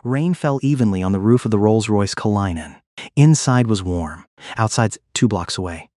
Rain fell evenly on the roof of the Rolls-Royce Cullinan. Inside was warm. Outside's 2 blocks away.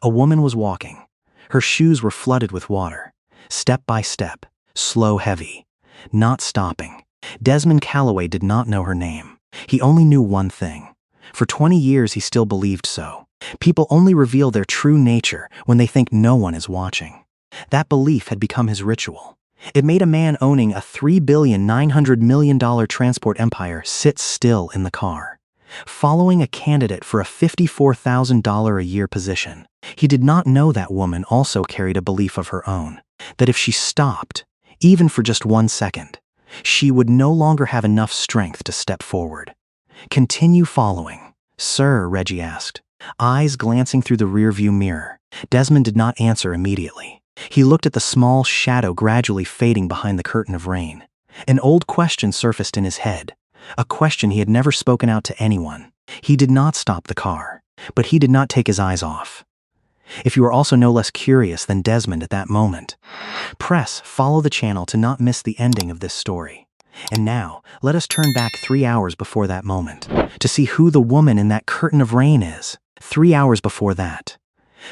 A woman was walking. Her shoes were flooded with water. Step by step, slow, heavy, not stopping. Desmond Calloway did not know her name. He only knew one thing. For 20 years he still believed so. People only reveal their true nature when they think no one is watching. That belief had become his ritual. It made a man owning a $3,900,000,000 transport empire sit still in the car, following a candidate for a $54,000 a year position. He did not know that woman also carried a belief of her own, that if she stopped, even for just 1 second, she would no longer have enough strength to step forward. "Continue following, sir?" Reggie asked, eyes glancing through the rearview mirror. Desmond did not answer immediately. He looked at the small shadow gradually fading behind the curtain of rain. An old question surfaced in his head, a question he had never spoken out to anyone. He did not stop the car, but he did not take his eyes off. If you are also no less curious than Desmond at that moment, follow the channel to not miss the ending of this story. And now, let us turn back 3 hours before that moment, to see who the woman in that curtain of rain is. 3 hours before that.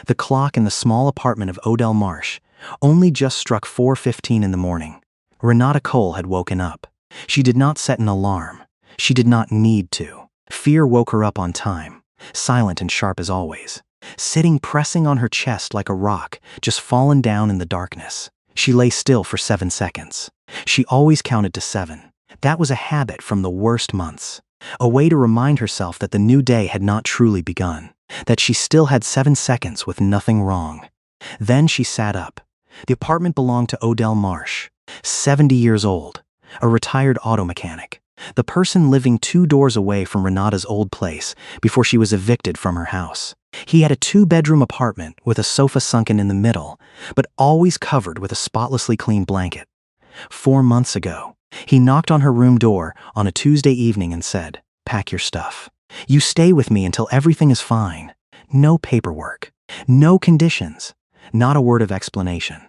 The clock in the small apartment of Odell Marsh only just struck 4:15 in the morning. Renata Cole had woken up. She did not set an alarm. She did not need to. Fear woke her up on time, silent and sharp as always, sitting pressing on her chest like a rock just fallen down in the darkness. She lay still for 7 seconds. She always counted to 7. That was a habit from the worst months, a way to remind herself that the new day had not truly begun, that she still had 7 seconds with nothing wrong. Then she sat up. The apartment belonged to Odell Marsh, 70 years old, a retired auto mechanic, the person living 2 doors away from Renata's old place before she was evicted from her house. He had a 2-bedroom apartment with a sofa sunken in the middle, but always covered with a spotlessly clean blanket. 4 months ago, he knocked on her room door on a Tuesday evening and said, "Pack your stuff. You stay with me until everything is fine." No paperwork, no conditions, not a word of explanation.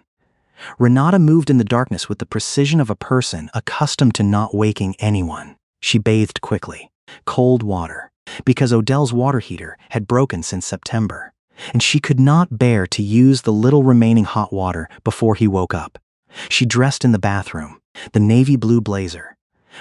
Renata moved in the darkness with the precision of a person accustomed to not waking anyone. She bathed quickly, cold water, because Odell's water heater had broken since September, and she could not bear to use the little remaining hot water before he woke up. She dressed in the bathroom, the navy blue blazer,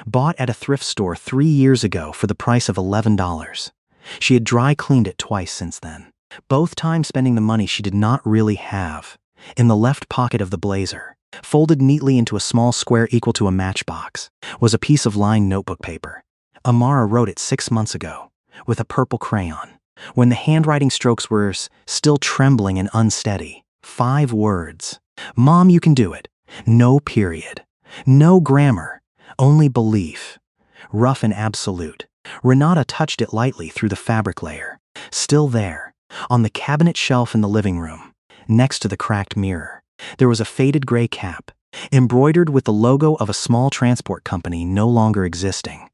bought at a thrift store 3 years ago for the price of $11. She had dry cleaned it twice since then, both times spending the money she did not really have. In the left pocket of the blazer, folded neatly into a small square equal to a matchbox, was a piece of lined notebook paper. Amara wrote it 6 months ago, with a purple crayon, when the handwriting strokes were still trembling and unsteady. 5 words. "Mom, you can do it." No period. No grammar. Only belief. Rough and absolute. Renata touched it lightly through the fabric layer. Still there, on the cabinet shelf in the living room, next to the cracked mirror, there was a faded gray cap, embroidered with the logo of a small transport company no longer existing.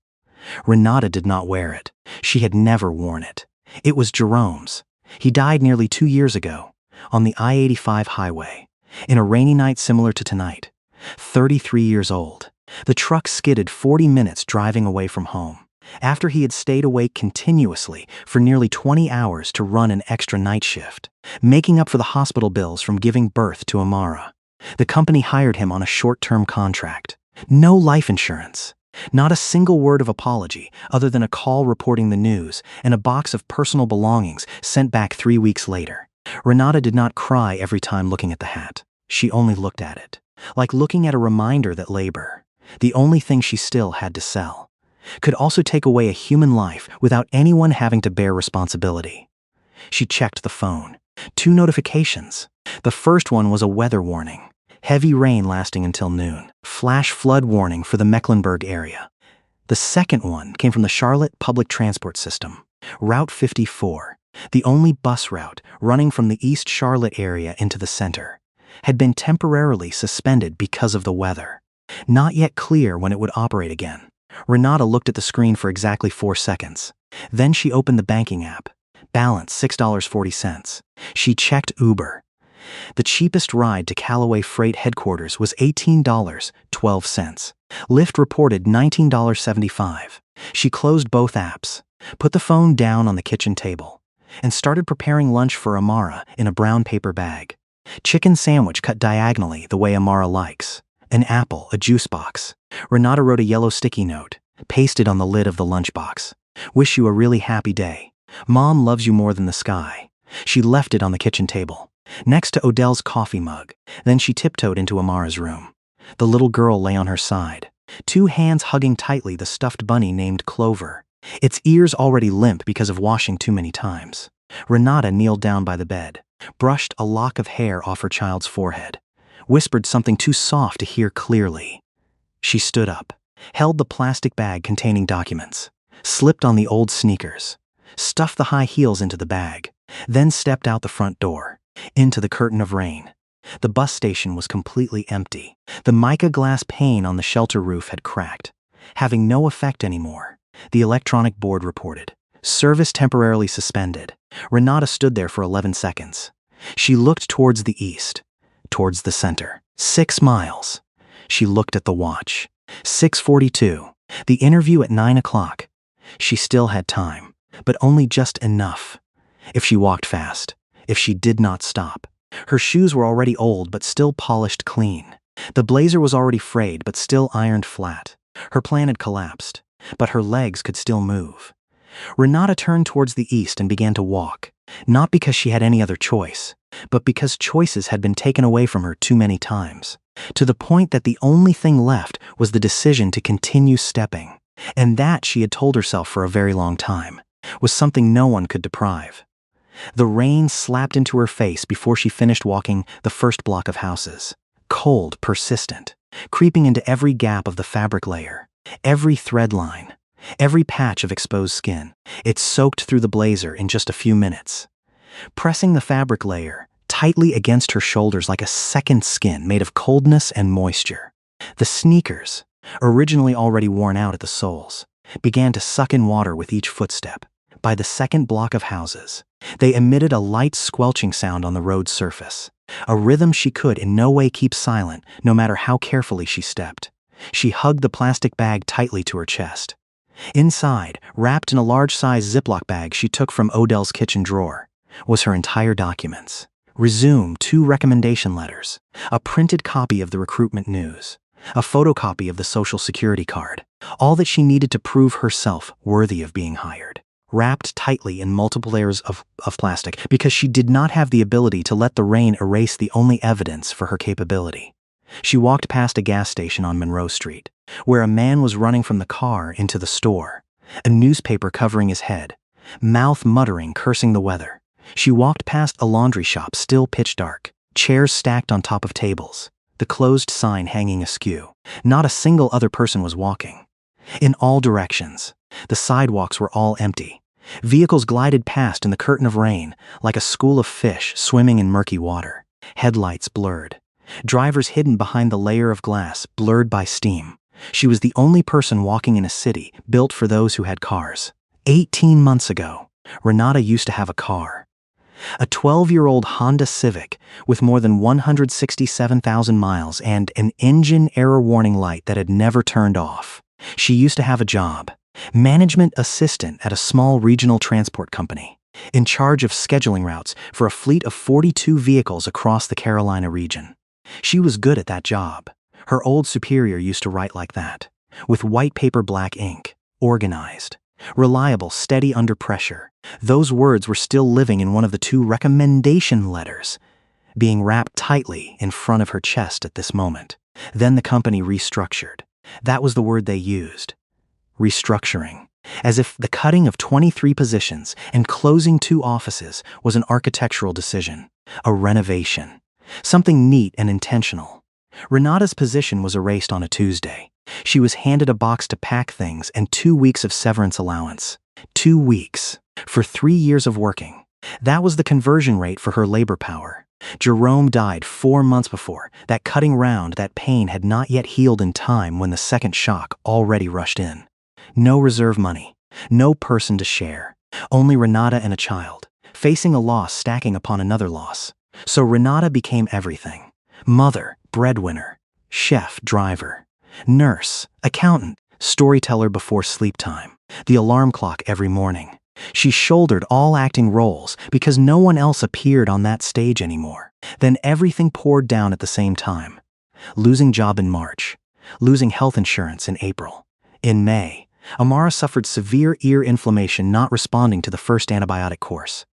Renata did not wear it. She had never worn it. It was Jerome's. He died nearly 2 years ago, on the I-85 highway, in a rainy night similar to tonight. 33 years old. The truck skidded 40 minutes driving away from home, after he had stayed awake continuously for nearly 20 hours to run an extra night shift, making up for the hospital bills from giving birth to Amara. The company hired him on a short-term contract. No life insurance. Not a single word of apology other than a call reporting the news and a box of personal belongings sent back 3 weeks later. Renata did not cry every time looking at the hat. She only looked at it, like looking at a reminder that labor, the only thing she still had to sell, could also take away a human life without anyone having to bear responsibility. She checked the phone. 2 notifications. The first one was a weather warning. Heavy rain lasting until noon. Flash flood warning for the Mecklenburg area. The second one came from the Charlotte Public Transport System. Route 54, the only bus route running from the East Charlotte area into the center, had been temporarily suspended because of the weather. Not yet clear when it would operate again. Renata looked at the screen for exactly 4 seconds. Then she opened the banking app. Balance $6.40. She checked Uber. The cheapest ride to Callaway Freight headquarters was $18.12. Lyft reported $19.75. She closed both apps, put the phone down on the kitchen table, and started preparing lunch for Amara in a brown paper bag. Chicken sandwich cut diagonally the way Amara likes. An apple, a juice box. Renata wrote a yellow sticky note, pasted on the lid of the lunchbox. Wish you a really happy day. Mom loves you more than the sky. She left it on the kitchen table, next to Odell's coffee mug. Then she tiptoed into Amara's room. The little girl lay on her side, 2 hands hugging tightly the stuffed bunny named Clover, its ears already limp because of washing too many times. Renata kneeled down by the bed, brushed a lock of hair off her child's forehead, whispered something too soft to hear clearly. She stood up, held the plastic bag containing documents, slipped on the old sneakers, stuffed the high heels into the bag, then stepped out the front door, into the curtain of rain. The bus station was completely empty. The mica glass pane on the shelter roof had cracked, having no effect anymore. The electronic board reported, "Service temporarily suspended." Renata stood there for 11 seconds. She looked towards the east, towards the center. 6 miles. She looked at the watch. 6:42. The interview at 9 o'clock. She still had time, but only just enough. If she walked fast, if she did not stop. Her shoes were already old but still polished clean. The blazer was already frayed but still ironed flat. Her plan had collapsed, but her legs could still move. Renata turned towards the east and began to walk, not because she had any other choice, but because choices had been taken away from her too many times, to the point that the only thing left was the decision to continue stepping. And that, she had told herself for a very long time, was something no one could deprive. The rain slapped into her face before she finished walking the first block of houses. Cold, persistent, creeping into every gap of the fabric layer, every thread line, every patch of exposed skin. It soaked through the blazer in just a few minutes, pressing the fabric layer tightly against her shoulders like a second skin made of coldness and moisture. The sneakers, originally already worn out at the soles, began to suck in water with each footstep. By the second block of houses, they emitted a light squelching sound on the road's surface, a rhythm she could in no way keep silent, no matter how carefully she stepped. She hugged the plastic bag tightly to her chest. Inside, wrapped in a large-size Ziploc bag she took from Odell's kitchen drawer, was her entire documents. Resume 2 recommendation letters, a printed copy of the recruitment news, a photocopy of the Social Security card, all that she needed to prove herself worthy of being hired. Wrapped tightly in multiple layers of plastic, because she did not have the ability to let the rain erase the only evidence for her capability. She walked past a gas station on Monroe Street, where a man was running from the car into the store, a newspaper covering his head, mouth muttering, cursing the weather. She walked past a laundry shop still pitch dark, chairs stacked on top of tables, the closed sign hanging askew. Not a single other person was walking. In all directions, the sidewalks were all empty. Vehicles glided past in the curtain of rain like a school of fish swimming in murky water, headlights blurred. Drivers hidden behind the layer of glass, blurred by steam. She was the only person walking in a city built for those who had cars. 18 months ago, Renata used to have a car. A 12-year-old Honda Civic with more than 167,000 miles and an engine error warning light that had never turned off. She used to have a job, management assistant at a small regional transport company, in charge of scheduling routes for a fleet of 42 vehicles across the Carolina region. She was good at that job. Her old superior used to write like that, with white paper black ink, organized, reliable, steady under pressure. Those words were still living in one of the 2 recommendation letters, being wrapped tightly in front of her chest at this moment. Then the company restructured. That was the word they used. Restructuring. As if the cutting of 23 positions and closing 2 offices was an architectural decision, a renovation, something neat and intentional. Renata's position was erased on a Tuesday. She was handed a box to pack things and 2 weeks of severance allowance. 2 weeks. For 3 years of working. That was the conversion rate for her labor power. Jerome died 4 months before. That cutting round, that pain had not yet healed in time when the second shock already rushed in. No reserve money. No person to share. Only Renata and a child, facing a loss stacking upon another loss. So Renata became everything: mother, breadwinner, chef, driver, nurse, accountant, storyteller before sleep time, the alarm clock every morning. She shouldered all acting roles because no one else appeared on that stage anymore. Then everything poured down at the same time. Losing job in March, losing health insurance in April. In May, Amara suffered severe ear inflammation not responding to the first antibiotic course.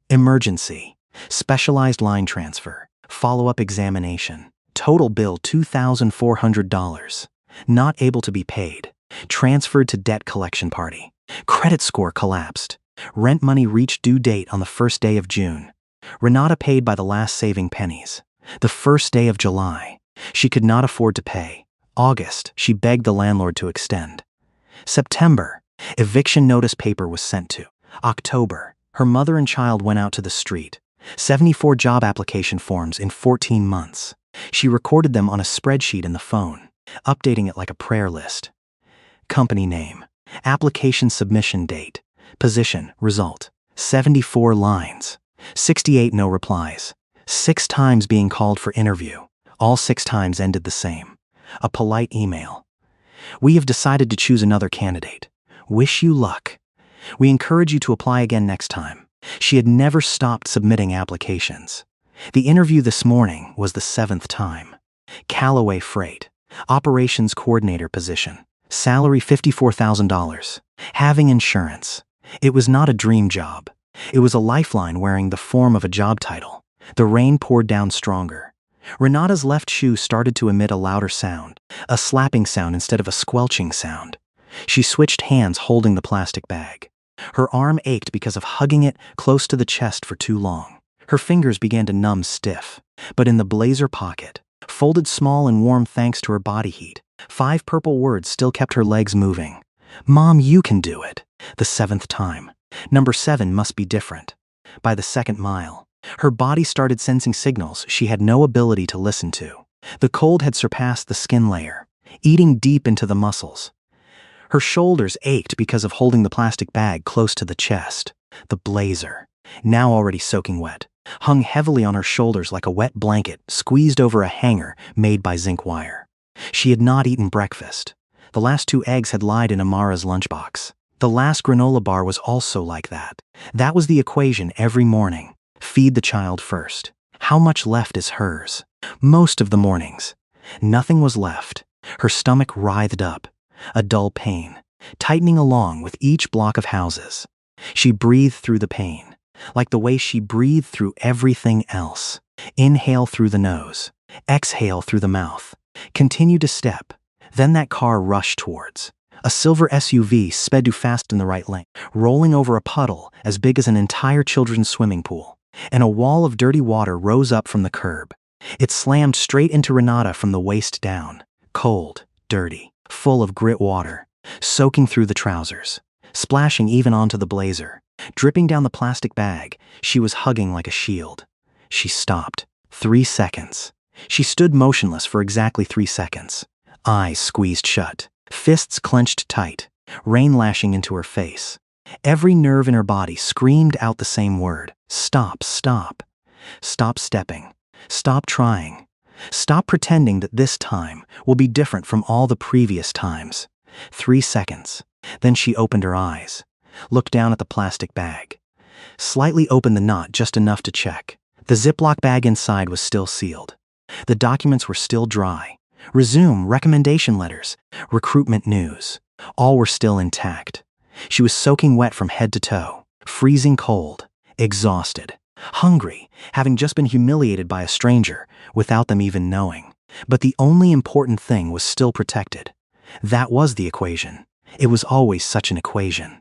Emergency, specialized line transfer, follow-up examination. Total bill $2,400. Not able to be paid. Transferred to debt collection party. Credit score collapsed. Rent money reached due date on the first day of June. Renata paid by the last saving pennies. The first day of July, she could not afford to pay. August, she begged the landlord to extend. September, eviction notice paper was sent to. October, her mother and child went out to the street. 74 job application forms in 14 months. She recorded them on a spreadsheet in the phone, updating it like a prayer list. Company name, application submission date, position, result, 74 lines, 68 no replies, 6 times being called for interview, all 6 times ended the same. A polite email. We have decided to choose another candidate. Wish you luck. We encourage you to apply again next time. She had never stopped submitting applications. The interview this morning was the 7th time. Callaway Freight, operations coordinator position. Salary $54,000. Having insurance. It was not a dream job. It was a lifeline wearing the form of a job title. The rain poured down stronger. Renata's left shoe started to emit a louder sound, a slapping sound instead of a squelching sound. She switched hands holding the plastic bag. Her arm ached because of hugging it close to the chest for too long. Her fingers began to numb stiff. But in the blazer pocket, folded small and warm thanks to her body heat, 5 purple words still kept her legs moving. Mom, you can do it. The 7th time. Number 7 must be different. By the 2nd mile, her body started sensing signals she had no ability to listen to. The cold had surpassed the skin layer, eating deep into the muscles. Her shoulders ached because of holding the plastic bag close to the chest. The blazer, now already soaking wet, hung heavily on her shoulders like a wet blanket squeezed over a hanger made by zinc wire. She had not eaten breakfast. The last 2 eggs had lied in Amara's lunchbox. The last granola bar was also like that. That was the equation every morning. Feed the child first. How much left is hers? Most of the mornings. Nothing was left. Her stomach writhed up. A dull pain, tightening along with each block of houses. She breathed through the pain, like the way she breathed through everything else. Inhale through the nose. Exhale through the mouth. Continue to step. Then that car rushed towards. A silver SUV sped too fast in the right lane, rolling over a puddle as big as an entire children's swimming pool. And a wall of dirty water rose up from the curb. It slammed straight into Renata from the waist down. Cold, dirty, full of grit water, soaking through the trousers, splashing even onto the blazer. Dripping down the plastic bag, she was hugging like a shield. She stopped. 3 seconds. She stood motionless for exactly 3 seconds. Eyes squeezed shut, fists clenched tight, rain lashing into her face. Every nerve in her body screamed out the same word. Stop, stop. Stop stepping. Stop trying. Stop pretending that this time will be different from all the previous times. 3 seconds. Then she opened her eyes, looked down at the plastic bag, slightly opened the knot just enough to check. The Ziploc bag inside was still sealed. The documents were still dry. Resume, recommendation letters, recruitment news. All were still intact. She was soaking wet from head to toe, freezing cold, exhausted, hungry, having just been humiliated by a stranger without them even knowing. But the only important thing was still protected. That was the equation. It was always such an equation.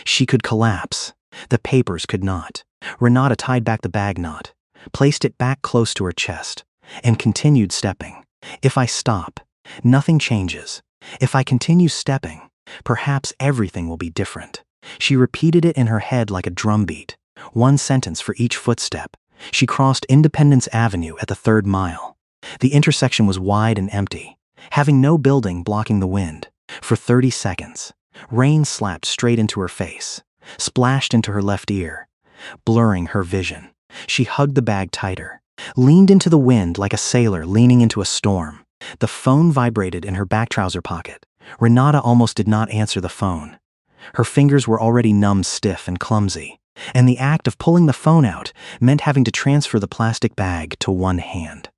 She could collapse. The papers could not. Renata tied back the bag knot, placed it back close to her chest, and continued stepping. If I stop, nothing changes. If I continue stepping, perhaps everything will be different. She repeated it in her head like a drumbeat, 1 sentence for each footstep. She crossed Independence Avenue at the 3rd mile. The intersection was wide and empty, having no building blocking the wind. For 30 seconds, rain slapped straight into her face, splashed into her left ear, blurring her vision. She hugged the bag tighter, leaned into the wind like a sailor leaning into a storm. The phone vibrated in her back trouser pocket. Renata almost did not answer the phone. Her fingers were already numb, stiff, and clumsy, and the act of pulling the phone out meant having to transfer the plastic bag to one hand,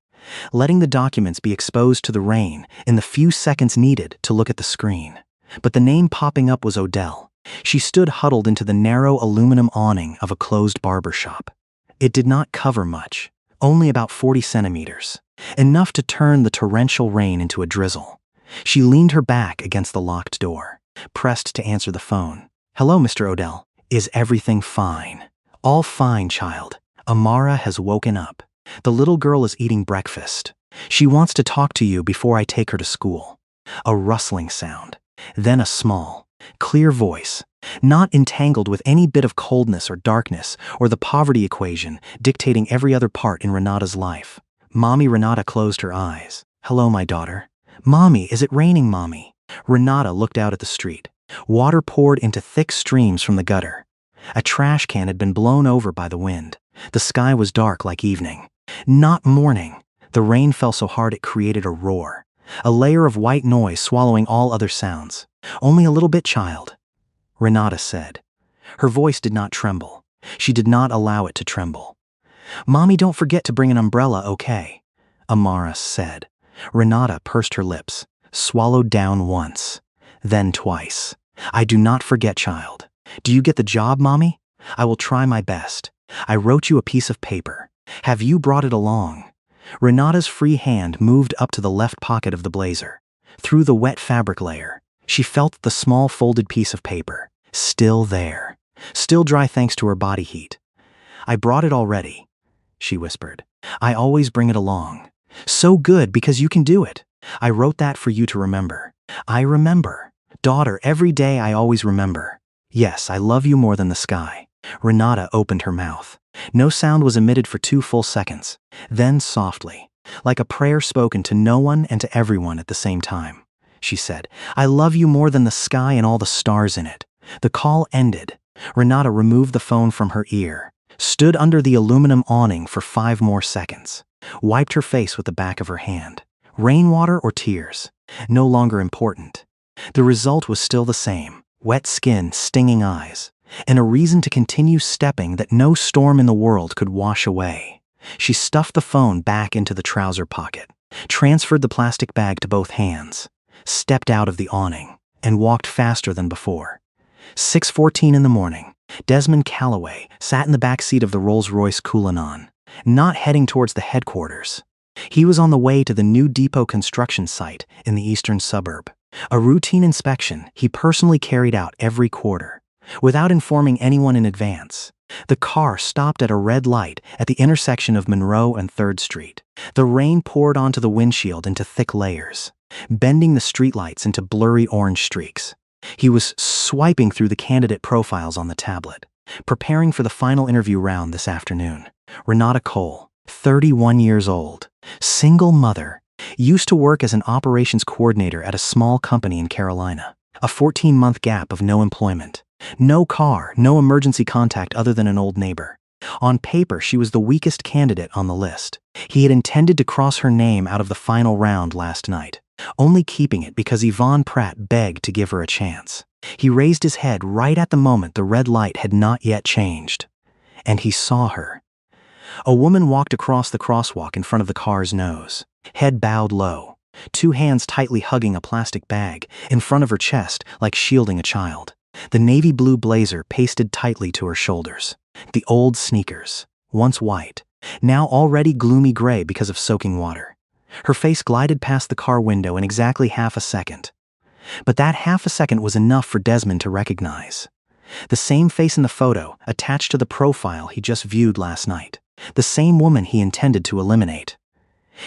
letting the documents be exposed to the rain in the few seconds needed to look at the screen. But the name popping up was Odell. She stood huddled into the narrow aluminum awning of a closed barber shop. It did not cover much, only about 40 centimeters, enough to turn the torrential rain into a drizzle. She leaned her back against the locked door, pressed to answer the phone. "Hello, Mr. Odell. Is everything fine?" "All fine, child. Amara has woken up. The little girl is eating breakfast. She wants to talk to you before I take her to school." A rustling sound, then a small, clear voice, not entangled with any bit of coldness or darkness or the poverty equation dictating every other part in Renata's life. Mommy. Renata closed her eyes. "Hello, my daughter." "Mommy, is it raining, Mommy?" Renata looked out at the street. Water poured into thick streams from the gutter. A trash can had been blown over by the wind. The sky was dark like evening, not morning. The rain fell so hard it created a roar, a layer of white noise swallowing all other sounds. "Only a little bit, child," Renata said. Her voice did not tremble. She did not allow it to tremble. "Mommy, don't forget to bring an umbrella, okay?" Amara said. Renata pursed her lips, swallowed down once, then twice. "I do not forget, child. Do you get the job, Mommy? I will try my best. I wrote you a piece of paper. Have you brought it along?" Renata's free hand moved up to the left pocket of the blazer. Through the wet fabric layer, she felt the small folded piece of paper, still there, still dry thanks to her body heat. "I brought it already," she whispered. "I always bring it along. So good because you can do it. I wrote that for you to remember." "I remember. Daughter, every day I always remember. Yes, I love you more than the sky." Renata opened her mouth. No sound was emitted for 2 full seconds. Then softly, like a prayer spoken to no one and to everyone at the same time, she said, "I love you more than the sky and all the stars in it." The call ended. Renata removed the phone from her ear, stood under the aluminum awning for 5 more seconds, wiped her face with the back of her hand. Rainwater or tears? No longer important. The result was still the same: wet skin, stinging eyes, and a reason to continue stepping that no storm in the world could wash away. She stuffed the phone back into the trouser pocket, transferred the plastic bag to both hands, stepped out of the awning, and walked faster than before. 6:14 in the morning, Desmond Calloway sat in the back seat of the Rolls-Royce Cullinan, not heading towards the headquarters. He was on the way to the new depot construction site in the eastern suburb, a routine inspection he personally carried out every quarter, without informing anyone in advance. The car stopped at a red light at the intersection of Monroe and 3rd Street. The rain poured onto the windshield into thick layers, bending the streetlights into blurry orange streaks. He was swiping through the candidate profiles on the tablet, preparing for the final interview round this afternoon. Renata Cole, 31 years old, single mother, used to work as an operations coordinator at a small company in Carolina. A 14-month gap of no employment. No car, no emergency contact other than an old neighbor. On paper, she was the weakest candidate on the list. He had intended to cross her name out of the final round last night, only keeping it because Yvonne Pratt begged to give her a chance. He raised his head right at the moment the red light had not yet changed, and he saw her. A woman walked across the crosswalk in front of the car's nose, head bowed low, 2 hands tightly hugging a plastic bag in front of her chest like shielding a child. The navy blue blazer pasted tightly to her shoulders. The old sneakers, once white, now already gloomy gray because of soaking water. Her face glided past the car window in exactly half a second. But that half a second was enough for Desmond to recognize. The same face in the photo attached to the profile he just viewed last night. The same woman he intended to eliminate.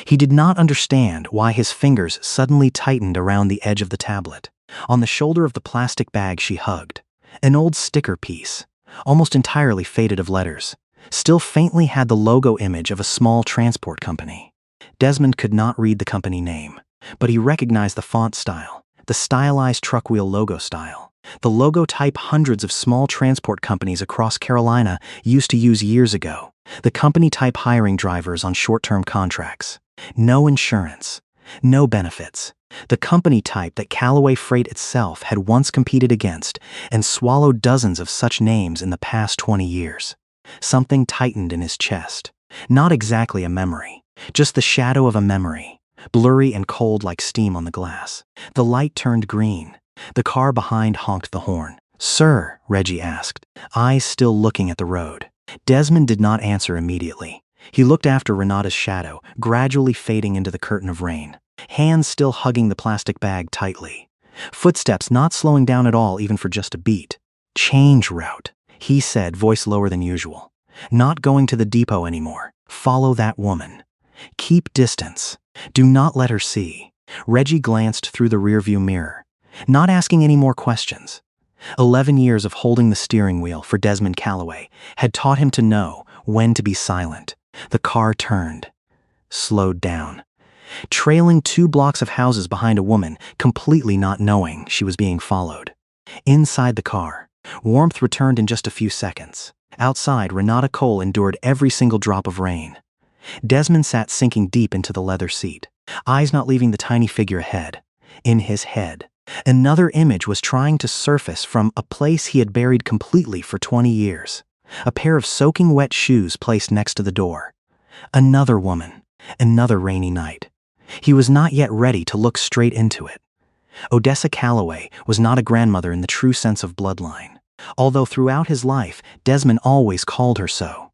He did not understand why his fingers suddenly tightened around the edge of the tablet. On the shoulder of the plastic bag she hugged, an old sticker piece, almost entirely faded of letters, still faintly had the logo image of a small transport company. Desmond could not read the company name, but he recognized the font style, the stylized truck wheel logo style. The logo type hundreds of small transport companies across Carolina used to use years ago. The company type hiring drivers on short-term contracts. No insurance. No benefits. The company type that Callaway Freight itself had once competed against and swallowed dozens of such names in the past 20 years. Something tightened in his chest. Not exactly a memory, just the shadow of a memory, blurry and cold like steam on the glass. The light turned green. The car behind honked the horn. "Sir," Reggie asked, eyes still looking at the road. Desmond did not answer immediately. He looked after Renata's shadow, gradually fading into the curtain of rain, hands still hugging the plastic bag tightly. Footsteps not slowing down at all, even for just a beat. "Change route," he said, voice lower than usual. "Not going to the depot anymore. Follow that woman. Keep distance. Do not let her see." Reggie glanced through the rearview mirror, not asking any more questions. 11 years of holding the steering wheel for Desmond Callaway had taught him to know when to be silent. The car turned, slowed down, trailing 2 blocks of houses behind a woman, completely not knowing she was being followed. Inside the car, warmth returned in just a few seconds. Outside, Renata Cole endured every single drop of rain. Desmond sat sinking deep into the leather seat, eyes not leaving the tiny figure ahead. In his head, another image was trying to surface from a place he had buried completely for 20 years. A pair of soaking wet shoes placed next to the door. Another woman, another rainy night. He was not yet ready to look straight into it. Odessa Callaway was not a grandmother in the true sense of bloodline, although throughout his life, Desmond always called her so.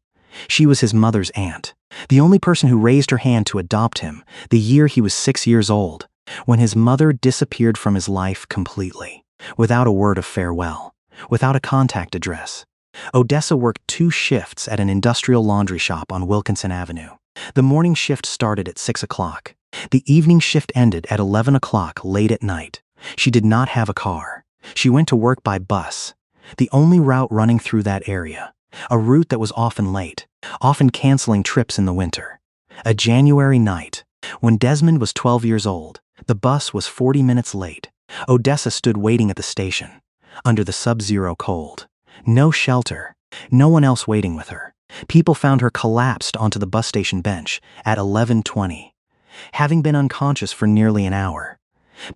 She was his mother's aunt, the only person who raised her hand to adopt him the year he was 6 years old, when his mother disappeared from his life completely, without a word of farewell, without a contact address. Odessa worked 2 shifts at an industrial laundry shop on Wilkinson Avenue. The morning shift started at 6 o'clock. The evening shift ended at 11 o'clock late at night. She did not have a car. She went to work by bus, the only route running through that area, a route that was often late, often canceling trips in the winter. A January night, when Desmond was 12 years old, the bus was 40 minutes late. Odessa stood waiting at the station, under the sub-zero cold. No shelter, no one else waiting with her. People found her collapsed onto the bus station bench at 11:20, having been unconscious for nearly an hour.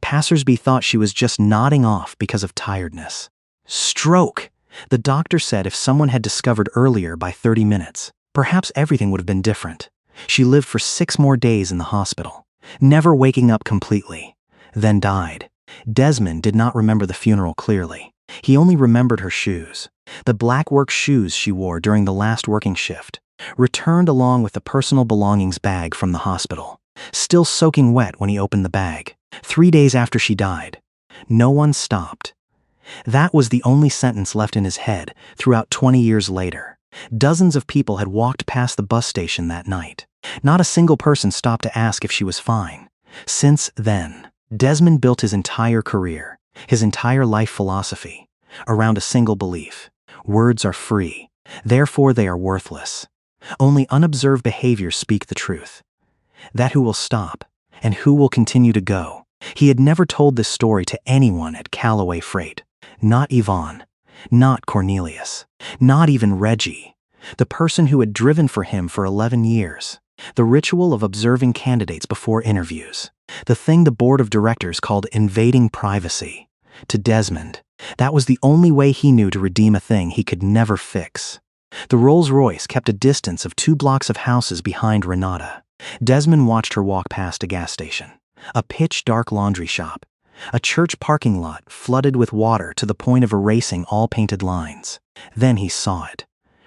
Passersby thought she was just nodding off because of tiredness. Stroke, the doctor said. If someone had discovered earlier by 30 minutes, perhaps everything would have been different. She lived for 6 more days in the hospital, never waking up completely, then died. Desmond did not remember the funeral clearly. He only remembered her shoes, the black work shoes she wore during the last working shift, returned along with the personal belongings bag from the hospital, still soaking wet when he opened the bag. 3 days after she died. No one stopped. That was the only sentence left in his head throughout 20 years later. Dozens of people had walked past the bus station that night. Not a single person stopped to ask if she was fine. Since then, Desmond built his entire career, his entire life philosophy, around a single belief. Words are free, therefore they are worthless. Only unobserved behaviors speak the truth. That who will stop, and who will continue to go. He had never told this story to anyone at Callaway Freight. Not Yvonne, not Cornelius, not even Reggie, the person who had driven for him for 11 years. The ritual of observing candidates before interviews, the thing the board of directors called invading privacy. To Desmond, that was the only way he knew to redeem a thing he could never fix. The Rolls-Royce kept a distance of 2 blocks of houses behind Renata. Desmond watched her walk past a gas station, a pitch-dark laundry shop, a church parking lot flooded with water to the point of erasing all painted lines. Then he saw it.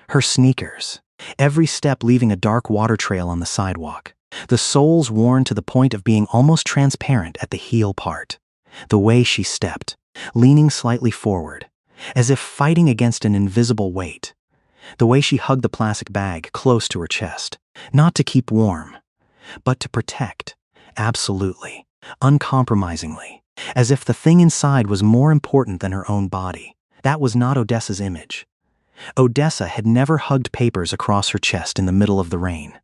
Her sneakers, every step leaving a dark water trail on the sidewalk, the soles worn to the point of being almost transparent at the heel part. The way she stepped, leaning slightly forward, as if fighting against an invisible weight. The way she hugged the plastic bag close to her chest, not to keep warm, but to protect, absolutely, uncompromisingly, as if the thing inside was more important than her own body. That was not Odessa's image. Odessa had never hugged papers across her chest in the middle of the rain.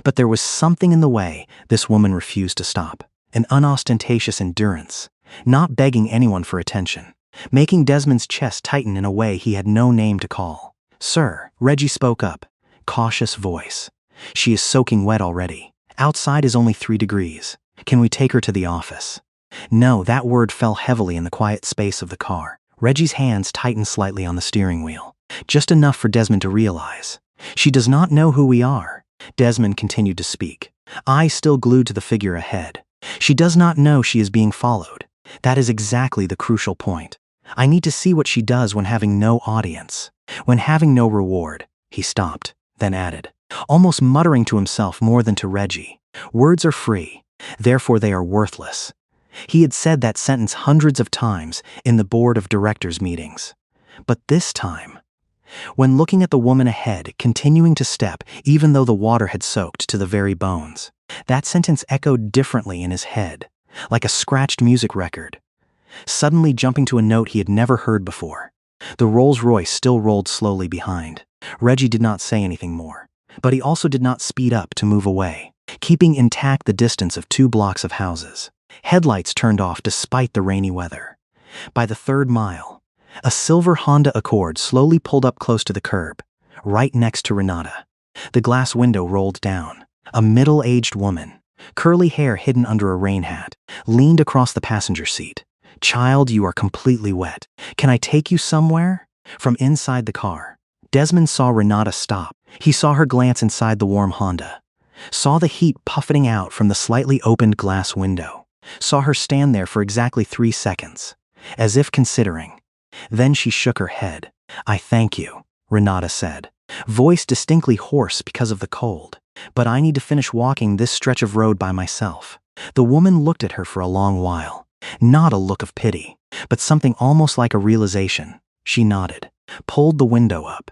But there was something in the way this woman refused to stop, an unostentatious endurance, not begging anyone for attention, making Desmond's chest tighten in a way he had no name to call. "Sir," Reggie spoke up, cautious voice. "She is soaking wet already. Outside is only 3 degrees. Can we take her to the office?" No, that word fell heavily in the quiet space of the car. Reggie's hands tightened slightly on the steering wheel, just enough for Desmond to realize. "She does not know who we are," Desmond continued to speak, eyes still glued to the figure ahead. "She does not know she is being followed. That is exactly the crucial point. I need to see what she does when having no audience, when having no reward." He stopped, then added, almost muttering to himself more than to Reggie, "Words are free, therefore they are worthless." He had said that sentence hundreds of times in the board of directors meetings. But this time, when looking at the woman ahead, continuing to step even though the water had soaked to the very bones, that sentence echoed differently in his head, like a scratched music record, suddenly jumping to a note he had never heard before. The Rolls-Royce still rolled slowly behind. Reggie did not say anything more, but he also did not speed up to move away, keeping intact the distance of 2 blocks of houses. Headlights turned off despite the rainy weather. By the 3rd mile, a silver Honda Accord slowly pulled up close to the curb, right next to Renata. The glass window rolled down. A middle-aged woman, curly hair hidden under a rain hat, leaned across the passenger seat. "Child, you are completely wet. Can I take you somewhere?" From inside the car, Desmond saw Renata stop. He saw her glance inside the warm Honda, saw the heat puffing out from the slightly opened glass window, saw her stand there for exactly 3 seconds, as if considering. Then she shook her head. "I thank you," Renata said, voice distinctly hoarse because of the cold. "But I need to finish walking this stretch of road by myself." The woman looked at her for a long while. Not a look of pity, but something almost like a realization. She nodded, pulled the window up,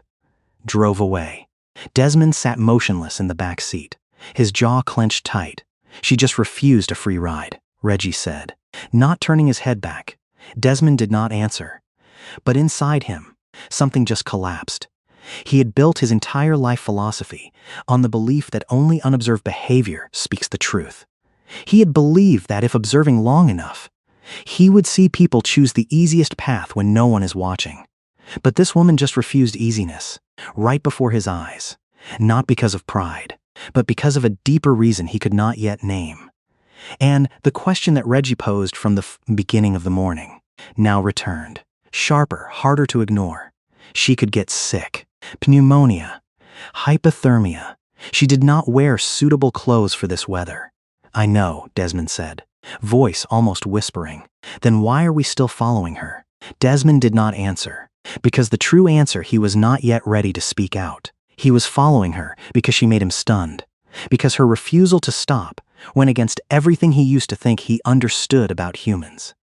drove away. Desmond sat motionless in the back seat, his jaw clenched tight. "She just refused a free ride," Reggie said, not turning his head back. Desmond did not answer, but inside him, something just collapsed. He had built his entire life philosophy on the belief that only unobserved behavior speaks the truth. He had believed that if observing long enough, he would see people choose the easiest path when no one is watching. But this woman just refused easiness, right before his eyes, not because of pride, but because of a deeper reason he could not yet name. And the question that Reggie posed from the beginning of the morning now returned, sharper, harder to ignore. She could get sick, pneumonia, hypothermia. She did not wear suitable clothes for this weather. "I know," Desmond said, voice almost whispering. "Then why are we still following her?" Desmond did not answer, because the true answer he was not yet ready to speak out. He was following her because she made him stunned, because her refusal to stop went against everything he used to think he understood about humans.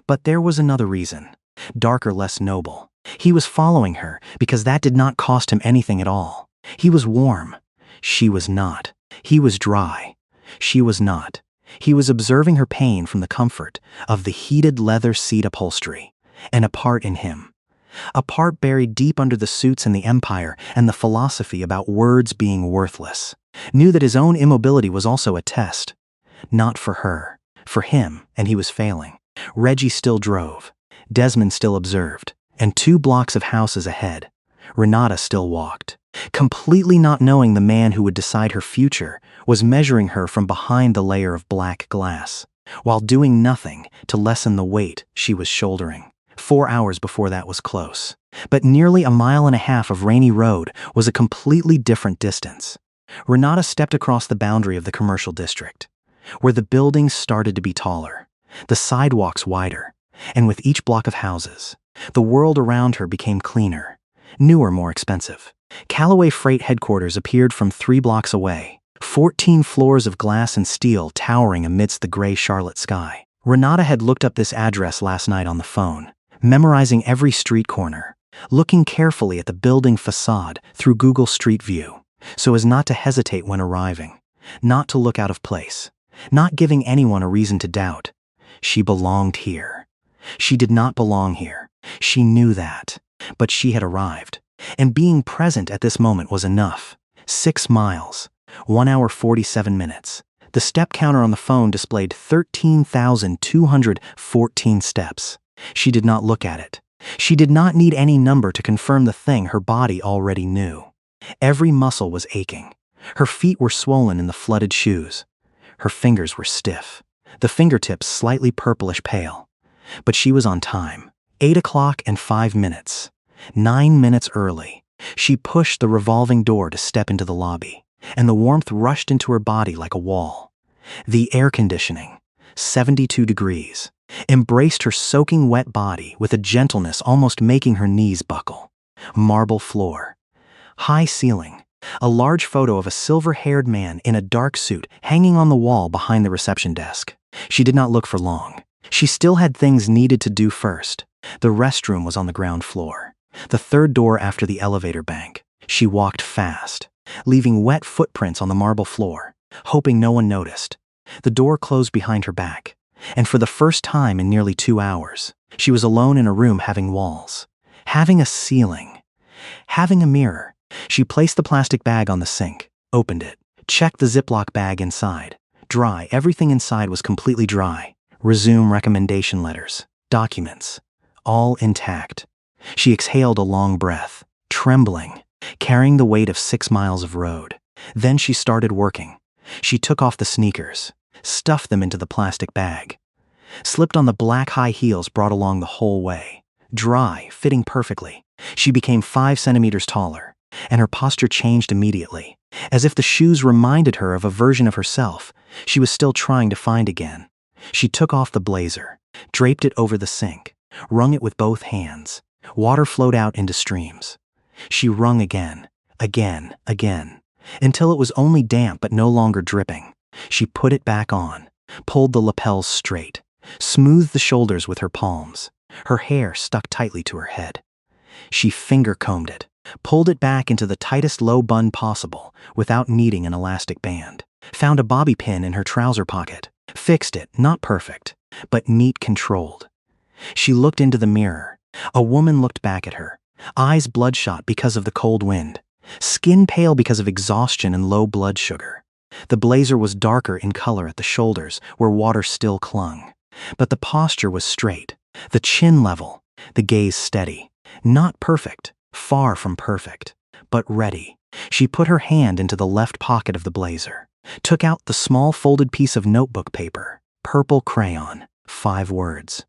But there was another reason, darker, less noble. He was following her because that did not cost him anything at all. He was warm. She was not. He was dry. She was not. He was observing her pain from the comfort of the heated leather seat upholstery, and a part in him, a part buried deep under the suits and the empire and the philosophy about words being worthless, knew that his own immobility was also a test. Not for her, for him, and he was failing. Reggie still drove. Desmond still observed, and 2 blocks of houses ahead, Renata still walked, completely not knowing the man who would decide her future was measuring her from behind the layer of black glass, while doing nothing to lessen the weight she was shouldering. 4 hours before that was close, but nearly a mile and a half of rainy road was a completely different distance. Renata stepped across the boundary of the commercial district, where the buildings started to be taller, the sidewalks wider, and with each block of houses, the world around her became cleaner, newer, more expensive. Callaway Freight headquarters appeared from 3 blocks away, 14 floors of glass and steel towering amidst the gray Charlotte sky. Renata had looked up this address last night on the phone, memorizing every street corner, looking carefully at the building facade through Google Street View, so as not to hesitate when arriving, not to look out of place, not giving anyone a reason to doubt. She belonged here. She did not belong here. She knew that, but she had arrived, and being present at this moment was enough. 6 miles, 1 hour 47 minutes. The step counter on the phone displayed 13,214 steps. She did not look at it. She did not need any number to confirm the thing her body already knew. Every muscle was aching. Her feet were swollen in the flooded shoes. Her fingers were stiff, the fingertips slightly purplish pale. But she was on time. 8 o'clock and 5 minutes. 9 minutes early. She pushed the revolving door to step into the lobby, and the warmth rushed into her body like a wall. The air conditioning, 72 degrees, embraced her soaking wet body with a gentleness almost making her knees buckle. Marble floor. High ceiling. A large photo of a silver-haired man in a dark suit hanging on the wall behind the reception desk. She did not look for long. She still had things needed to do first. The restroom was on the ground floor, the third door after the elevator bank. She walked fast, leaving wet footprints on the marble floor, hoping no one noticed. The door closed behind her back, and for the first time in nearly 2 hours, she was alone in a room having walls, having a ceiling, having a mirror. She placed the plastic bag on the sink, opened it, checked the Ziploc bag inside. Dry, everything inside was completely dry. Resume recommendation letters, documents, all intact. She exhaled a long breath, trembling, carrying the weight of 6 miles of road. Then she started working. She took off the sneakers, stuffed them into the plastic bag, slipped on the black high heels brought along the whole way. Dry, fitting perfectly. She became 5 centimeters taller, and her posture changed immediately, as if the shoes reminded her of a version of herself she was still trying to find again. She took off the blazer, draped it over the sink, wrung it with both hands. Water flowed out into streams. She wrung again, until it was only damp but no longer dripping. She put it back on, pulled the lapels straight, smoothed the shoulders with her palms. Her hair stuck tightly to her head. She finger-combed it, pulled it back into the tightest low bun possible without needing an elastic band. Found a bobby pin in her trouser pocket. Fixed it, not perfect, but neat, controlled. She looked into the mirror. A woman looked back at her, eyes bloodshot because of the cold wind, skin pale because of exhaustion and low blood sugar. The blazer was darker in color at the shoulders where water still clung, but the posture was straight, the chin level, the gaze steady. Not perfect, far from perfect, but ready. She put her hand into the left pocket of the blazer, took out the small folded piece of notebook paper, purple crayon, 5 words.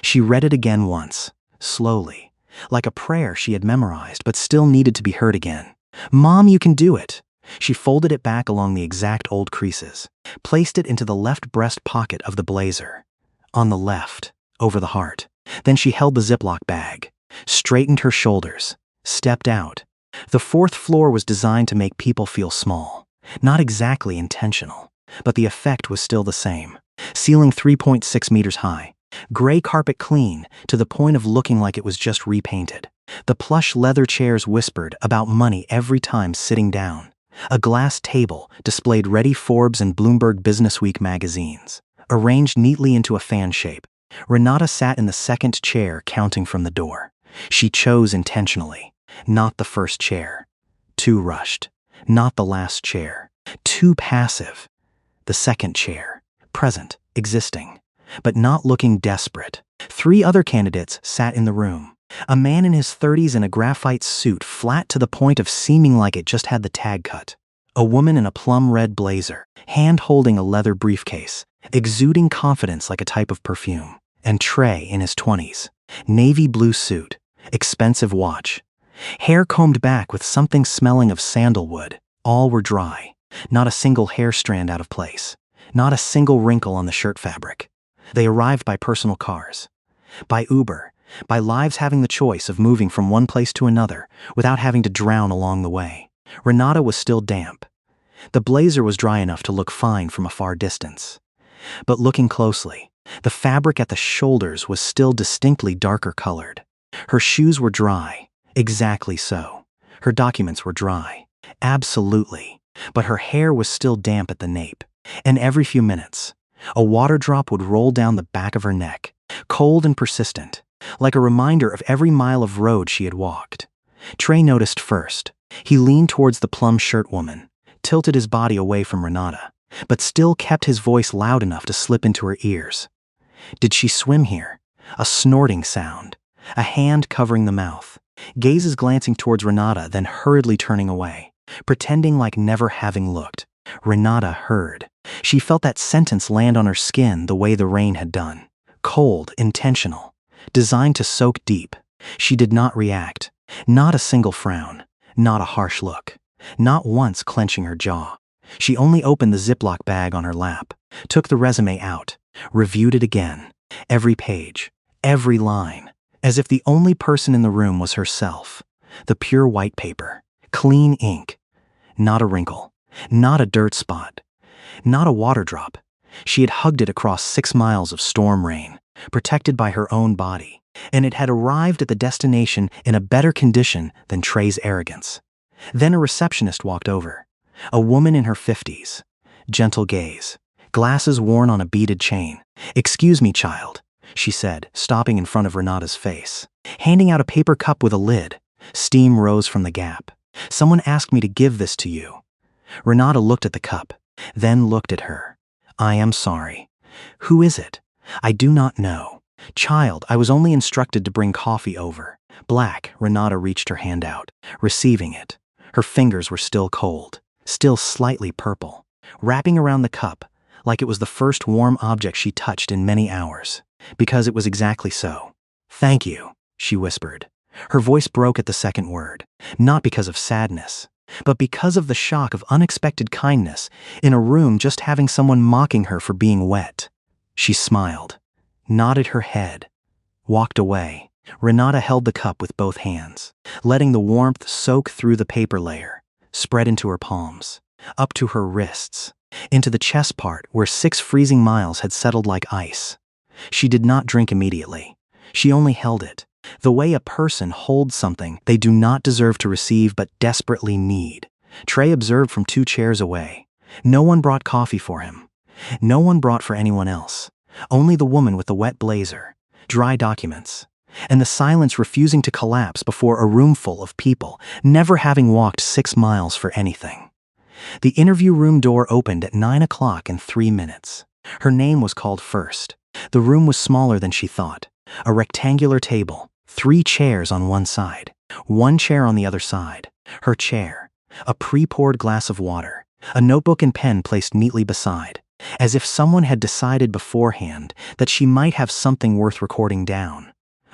She read it again once, slowly, like a prayer she had memorized but still needed to be heard again. "Mom, you can do it." She folded it back along the exact old creases, placed it into the left breast pocket of the blazer, on the left, over the heart. Then she held the Ziploc bag, straightened her shoulders, stepped out. The 4th floor was designed to make people feel small. Not exactly intentional, but the effect was still the same. Ceiling 3.6 meters high, gray carpet clean to the point of looking like it was just repainted. The plush leather chairs whispered about money every time sitting down. A glass table displayed Ready Forbes and Bloomberg Businessweek magazines, arranged neatly into a fan shape. Renata sat in the 2nd chair counting from the door. She chose intentionally, not the first chair. Too rushed. Not the last chair. Too passive. The 2nd chair. Present, existing, but not looking desperate. 3 other candidates sat in the room. A man in his 30s in a graphite suit flat to the point of seeming like it just had the tag cut. A woman in a plum red blazer, hand holding a leather briefcase, exuding confidence like a type of perfume. And Trey in his 20s. Navy blue suit, expensive watch. Hair combed back with something smelling of sandalwood. All were dry. Not a single hair strand out of place. Not a single wrinkle on the shirt fabric. They arrived by personal cars. By Uber. By lives having the choice of moving from one place to another without having to drown along the way. Renata was still damp. The blazer was dry enough to look fine from a far distance. But looking closely, the fabric at the shoulders was still distinctly darker colored. Her shoes were dry. Exactly so. Her documents were dry. Absolutely. But her hair was still damp at the nape. And every few minutes, a water drop would roll down the back of her neck, cold and persistent, like a reminder of every mile of road she had walked. Trey noticed first. He leaned towards the plum shirt woman, tilted his body away from Renata, but still kept his voice loud enough to slip into her ears. Did she swim here? A snorting sound. A hand covering the mouth. Gazes glancing towards Renata, then hurriedly turning away, pretending like never having looked. Renata heard. She felt that sentence land on her skin the way the rain had done. Cold, intentional, designed to soak deep. She did not react. Not a single frown. Not a harsh look. Not once clenching her jaw. She only opened the Ziploc bag on her lap, took the resume out, reviewed it again. Every page, every line, as if the only person in the room was herself. The pure white paper, clean ink. Not a wrinkle, not a dirt spot, not a water drop. She had hugged it across 6 miles of storm rain, protected by her own body, and it had arrived at the destination in a better condition than Trey's arrogance. Then a receptionist walked over. A woman in her 50s. Gentle gaze. Glasses worn on a beaded chain. "Excuse me, child," she said, stopping in front of Renata's face. Handing out a paper cup with a lid. Steam rose from the gap. "Someone asked me to give this to you." Renata looked at the cup, then looked at her. "I am sorry. Who is it?" "I do not know. Child, I was only instructed to bring coffee over." Black. Renata reached her hand out, receiving it. Her fingers were still cold, still slightly purple, wrapping around the cup like it was the first warm object she touched in many hours, because it was exactly so. "Thank you," she whispered. Her voice broke at the second word, not because of sadness, but because of the shock of unexpected kindness in a room just having someone mocking her for being wet. She smiled, nodded her head, walked away. Renata held the cup with both hands, letting the warmth soak through the paper layer, spread into her palms, up to her wrists, into the chest part where 6 freezing miles had settled like ice. She did not drink immediately. She only held it, the way a person holds something they do not deserve to receive but desperately need. Trey observed from 2 chairs away. No one brought coffee for him. No one brought for anyone else. Only the woman with the wet blazer, dry documents, and the silence refusing to collapse before a room full of people, never having walked 6 miles for anything. The interview room door opened at 9 o'clock in 3 minutes. Her name was called first. The room was smaller than she thought. A rectangular table, 3 chairs on one side, 1 chair on the other side. Her chair, a pre-poured glass of water, a notebook and pen placed neatly beside, as if someone had decided beforehand that she might have something worth recording down.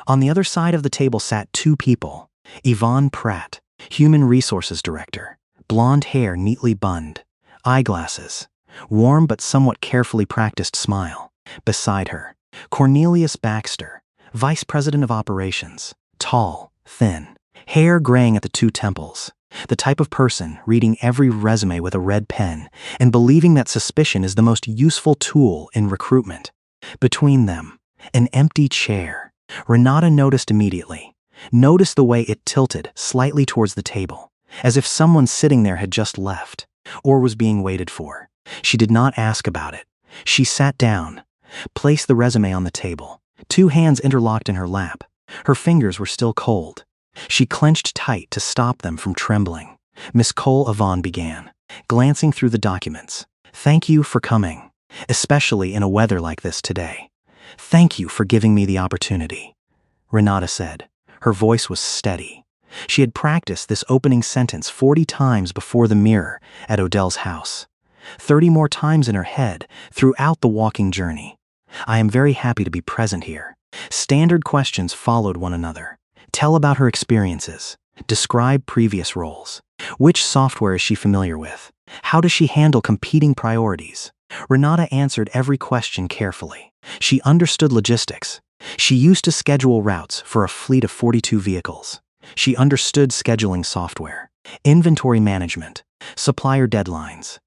On the other side of the table sat 2 people. Yvonne Pratt, Human Resources Director, blonde hair neatly bunned, eyeglasses, warm but somewhat carefully practiced smile. Beside her, Cornelius Baxter, Vice President of Operations, tall, thin, hair graying at the 2 temples, the type of person reading every resume with a red pen and believing that suspicion is the most useful tool in recruitment. Between them, an empty chair. Renata noticed immediately, noticed the way it tilted slightly towards the table, as if someone sitting there had just left, or was being waited for. She did not ask about it. She sat down, placed the resume on the table, 2 hands interlocked in her lap. Her fingers were still cold. She clenched tight to stop them from trembling. "Miss Cole," Yvonne began, glancing through the documents. "Thank you for coming, especially in a weather like this today. Thank you for giving me the opportunity," Renata said. Her voice was steady. She had practiced this opening sentence 40 times before the mirror at Odell's house, 30 more times in her head throughout the walking journey. "I am very happy to be present here." Standard questions followed one another. Tell about her experiences. Describe previous roles. Which software is she familiar with? How does she handle competing priorities? Renata answered every question carefully. She understood logistics. She used to schedule routes for a fleet of 42 vehicles. She understood scheduling software, inventory management, supplier deadlines.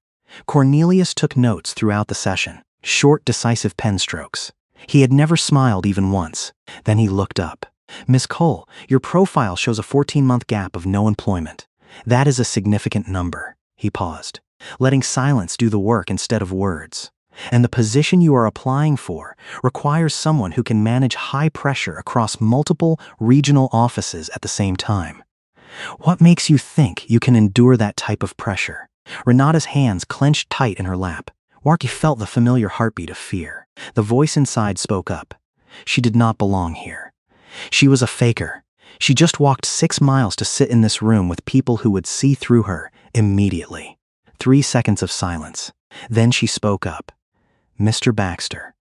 Cornelius took notes throughout the session, short, decisive pen strokes. He had never smiled even once. Then he looked up. "Miss Cole, your profile shows a 14-month gap of no employment. That is a significant number." He paused, letting silence do the work instead of words. "And the position you are applying for requires someone who can manage high pressure across multiple regional offices at the same time. What makes you think you can endure that type of pressure?" Renata's hands clenched tight in her lap. Warkie felt the familiar heartbeat of fear. The voice inside spoke up. She did not belong here. She was a faker. She just walked 6 miles to sit in this room with people who would see through her immediately. 3 seconds of silence. Then she spoke up. Mr. Baxter,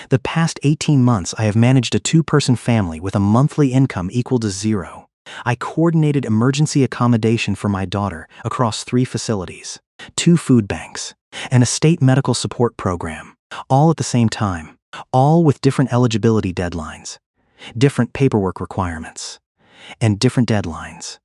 the past 18 months I have managed a 2-person family with a monthly income equal to 0. I coordinated emergency accommodation for my daughter across 3 facilities, 2 food banks, and a state medical support program, all at the same time, all with different eligibility deadlines, different paperwork requirements, and different deadlines.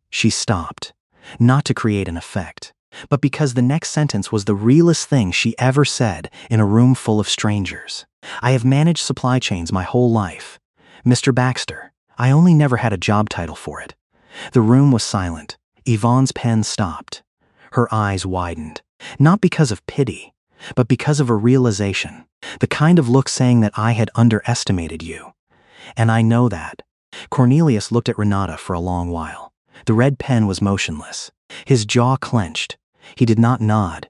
She stopped, not to create an effect, but because the next sentence was the realest thing she ever said in a room full of strangers. I have managed supply chains my whole life. Mr. Baxter, I only never had a job title for it. The room was silent. Yvonne's pen stopped. Her eyes widened, not because of pity, but because of a realization, the kind of look saying that I had underestimated you. And I know that. Cornelius looked at Renata for a long while. The red pen was motionless. His jaw clenched. He did not nod,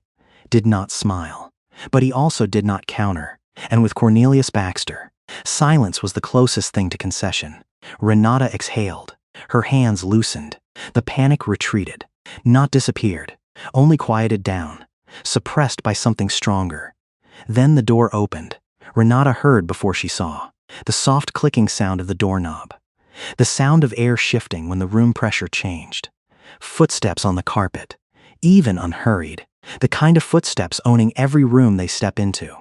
did not smile, but he also did not counter. And with Cornelius Baxter, silence was the closest thing to concession. Renata exhaled. Her hands loosened. The panic retreated, not disappeared, only quieted down, suppressed by something stronger. Then the door opened. Renata heard before she saw. The soft clicking sound of the doorknob. The sound of air shifting when the room pressure changed. Footsteps on the carpet, even unhurried, the kind of footsteps owning every room they step into.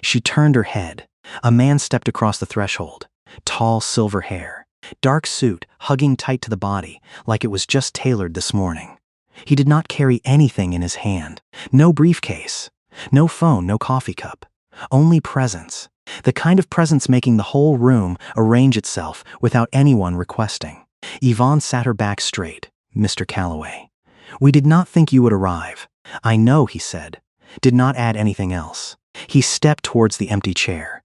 She turned her head. A man stepped across the threshold. Tall silver hair, dark suit hugging tight to the body like it was just tailored this morning. He did not carry anything in his hand. No briefcase, no phone, no coffee cup. Only presence. The kind of presence making the whole room arrange itself without anyone requesting. Yvonne sat her back straight. Mr. Calloway, we did not think you would arrive. I know, he said. Did not add anything else. He stepped towards the empty chair.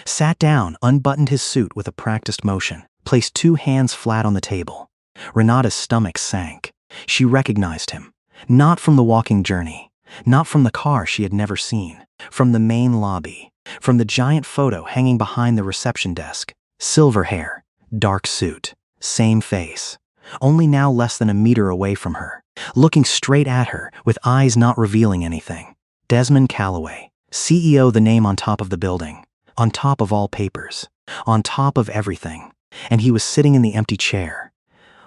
Sat down, unbuttoned his suit with a practiced motion, placed 2 hands flat on the table. Renata's stomach sank. She recognized him. Not from the walking journey. Not from the car she had never seen. From the main lobby. From the giant photo hanging behind the reception desk. Silver hair. Dark suit. Same face. Only now less than a meter away from her. Looking straight at her with eyes not revealing anything. Desmond Calloway. CEO, the name on top of the building. On top of all papers. On top of everything. And he was sitting in the empty chair.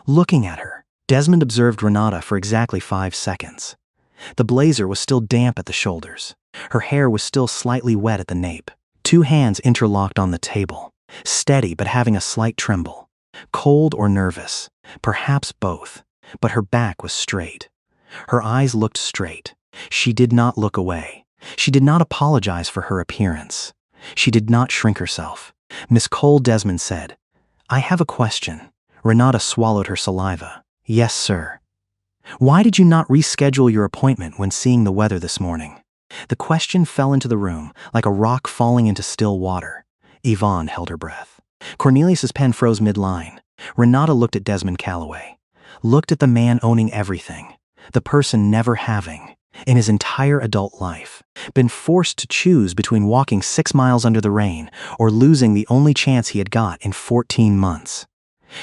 Looking at her. Desmond observed Renata for exactly 5 seconds. The blazer was still damp at the shoulders. Her hair was still slightly wet at the nape. 2 hands interlocked on the table. Steady but having a slight tremble. Cold or nervous. Perhaps both. But her back was straight. Her eyes looked straight. She did not look away. She did not apologize for her appearance. She did not shrink herself. Miss Cole, Desmond said. I have a question. Renata swallowed her saliva. Yes, sir. Why did you not reschedule your appointment when seeing the weather this morning? The question fell into the room like a rock falling into still water. Yvonne held her breath. Cornelius's pen froze mid-line. Renata looked at Desmond Calloway. Looked at the man owning everything. The person never having, in his entire adult life, been forced to choose between walking 6 miles under the rain or losing the only chance he had got in 14 months.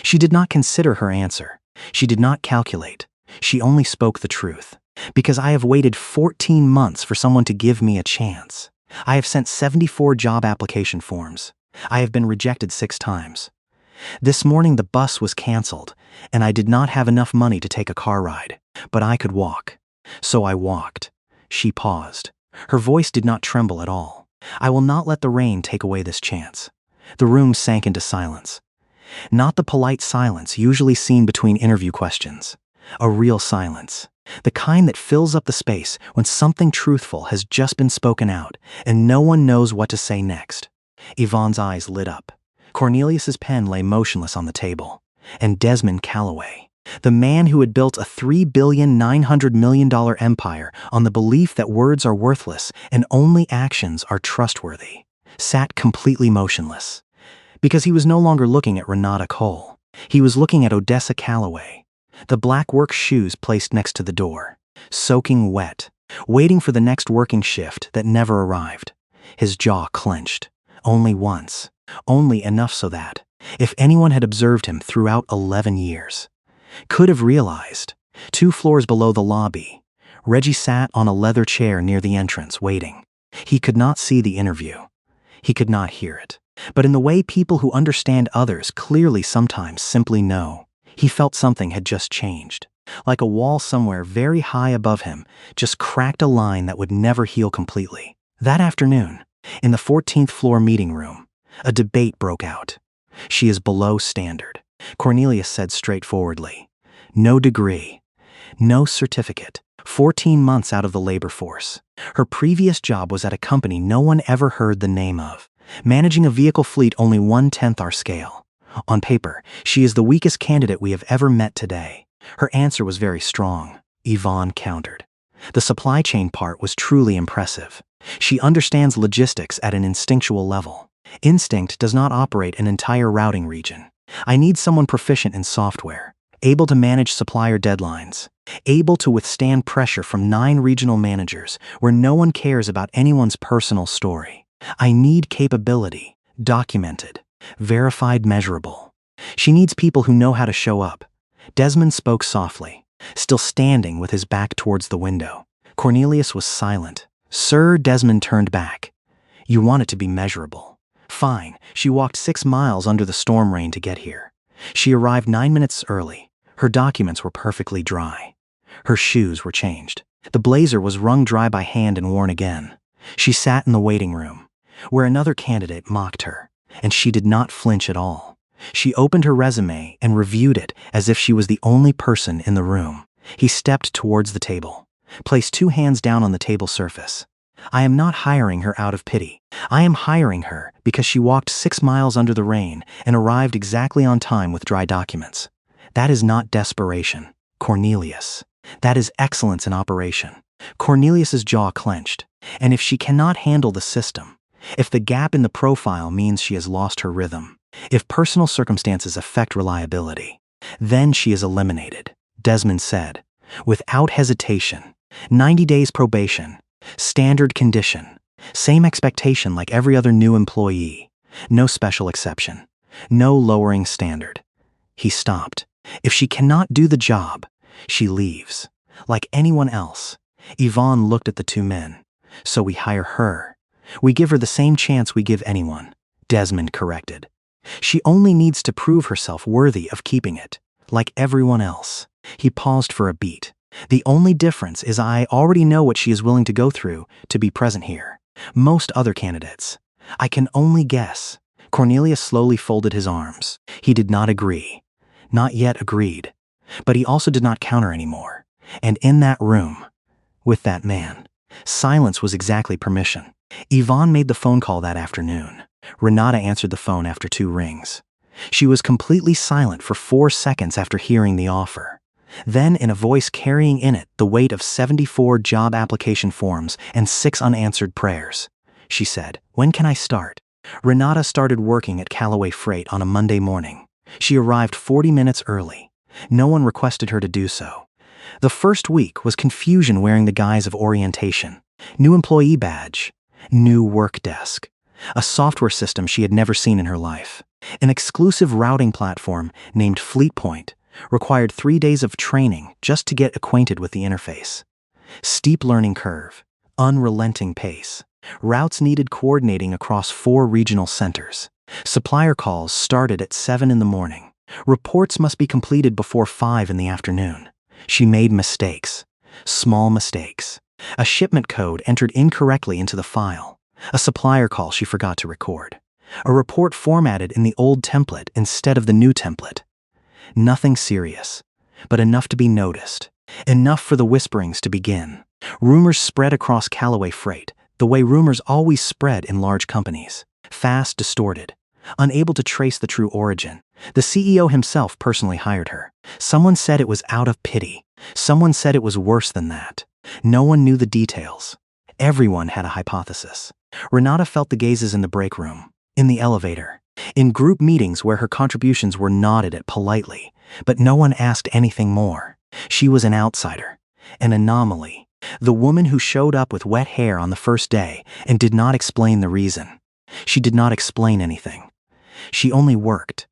She did not consider her answer. She did not calculate. She only spoke the truth. Because I have waited 14 months for someone to give me a chance. I have sent 74 job application forms. I have been rejected 6 times. This morning the bus was canceled, and I did not have enough money to take a car ride, but I could walk. So I walked. She paused. Her voice did not tremble at all. I will not let the rain take away this chance. The room sank into silence. Not the polite silence usually seen between interview questions. A real silence. The kind that fills up the space when something truthful has just been spoken out and no one knows what to say next. Yvonne's eyes lit up. Cornelius's pen lay motionless on the table. And Desmond Calloway, the man who had built a $3,900,000,000 empire on the belief that words are worthless and only actions are trustworthy, sat completely motionless. Because he was no longer looking at Renata Cole. He was looking at Odessa Calloway. The black work shoes placed next to the door, soaking wet, waiting for the next working shift that never arrived. His jaw clenched. Only once. Only enough so that, if anyone had observed him throughout 11 years, could have realized, 2 floors below the lobby, Reggie sat on a leather chair near the entrance, waiting. He could not see the interview. He could not hear it. But in the way people who understand others clearly sometimes simply know, he felt something had just changed. Like a wall somewhere very high above him just cracked a line that would never heal completely. That afternoon, in the 14th floor meeting room, a debate broke out. "She is below standard," Cornelius said straightforwardly. "No degree, no certificate, 14 months out of the labor force. Her previous job was at a company no one ever heard the name of, managing a vehicle fleet only 1/10 our scale. On paper, she is the weakest candidate we have ever met today." Her answer was very strong, Yvonne countered. The supply chain part was truly impressive. She understands logistics at an instinctual level. Instinct does not operate an entire routing region. I need someone proficient in software, able to manage supplier deadlines, able to withstand pressure from 9 regional managers where no one cares about anyone's personal story. I need capability, documented, verified, measurable. She needs people who know how to show up. Desmond spoke softly, still standing with his back towards the window. Cornelius was silent. "Sir," Desmond turned back. "You want it to be measurable. Fine." She walked 6 miles under the storm rain to get here. She arrived 9 minutes early. Her documents were perfectly dry. Her shoes were changed. The blazer was wrung dry by hand and worn again. She sat in the waiting room, where another candidate mocked her, and she did not flinch at all. She opened her resume and reviewed it as if she was the only person in the room. He stepped towards the table, placed 2 hands down on the table surface. "I am not hiring her out of pity. I am hiring her because she walked 6 miles under the rain and arrived exactly on time with dry documents. That is not desperation, Cornelius. That is excellence in operation." Cornelius's jaw clenched. "And if she cannot handle the system, if the gap in the profile means she has lost her rhythm, if personal circumstances affect reliability, then she is eliminated," Desmond said, without hesitation. 90 days probation, standard condition, same expectation like every other new employee, no special exception, no lowering standard. He stopped. "If she cannot do the job, she leaves. Like anyone else." Yvonne looked at the 2 men. "So we hire her. We give her the same chance we give anyone," Desmond corrected. "She only needs to prove herself worthy of keeping it, like everyone else." He paused for a beat. "The only difference is I already know what she is willing to go through to be present here. Most other candidates, I can only guess." Cornelius slowly folded his arms. He did not agree. Not yet agreed. But he also did not counter anymore. And in that room, with that man, silence was exactly permission. Yvonne made the phone call that afternoon. Renata answered the phone after 2 rings. She was completely silent for 4 seconds after hearing the offer. Then, in a voice carrying in it the weight of 74 job application forms and 6 unanswered prayers, she said, "When can I start?" Renata started working at Callaway Freight on a Monday morning. She arrived 40 minutes early. No one requested her to do so. The first week was confusion wearing the guise of orientation. New employee badge, new work desk, a software system she had never seen in her life. An exclusive routing platform named FleetPoint required 3 days of training just to get acquainted with the interface. Steep learning curve, unrelenting pace. Routes needed coordinating across 4 regional centers. Supplier calls started at 7 in the morning. Reports must be completed before 5 in the afternoon. She made mistakes, small mistakes. A shipment code entered incorrectly into the file. A supplier call she forgot to record. A report formatted in the old template instead of the new template. Nothing serious, but enough to be noticed. Enough for the whisperings to begin. Rumors spread across Callaway Freight, the way rumors always spread in large companies. Fast, distorted, unable to trace the true origin. The CEO himself personally hired her. Someone said it was out of pity. Someone said it was worse than that. No one knew the details. Everyone had a hypothesis. Renata felt the gazes in the break room, in the elevator, in group meetings where her contributions were nodded at politely, but no one asked anything more. She was an outsider, an anomaly, the woman who showed up with wet hair on the first day and did not explain the reason. She did not explain anything. She only worked.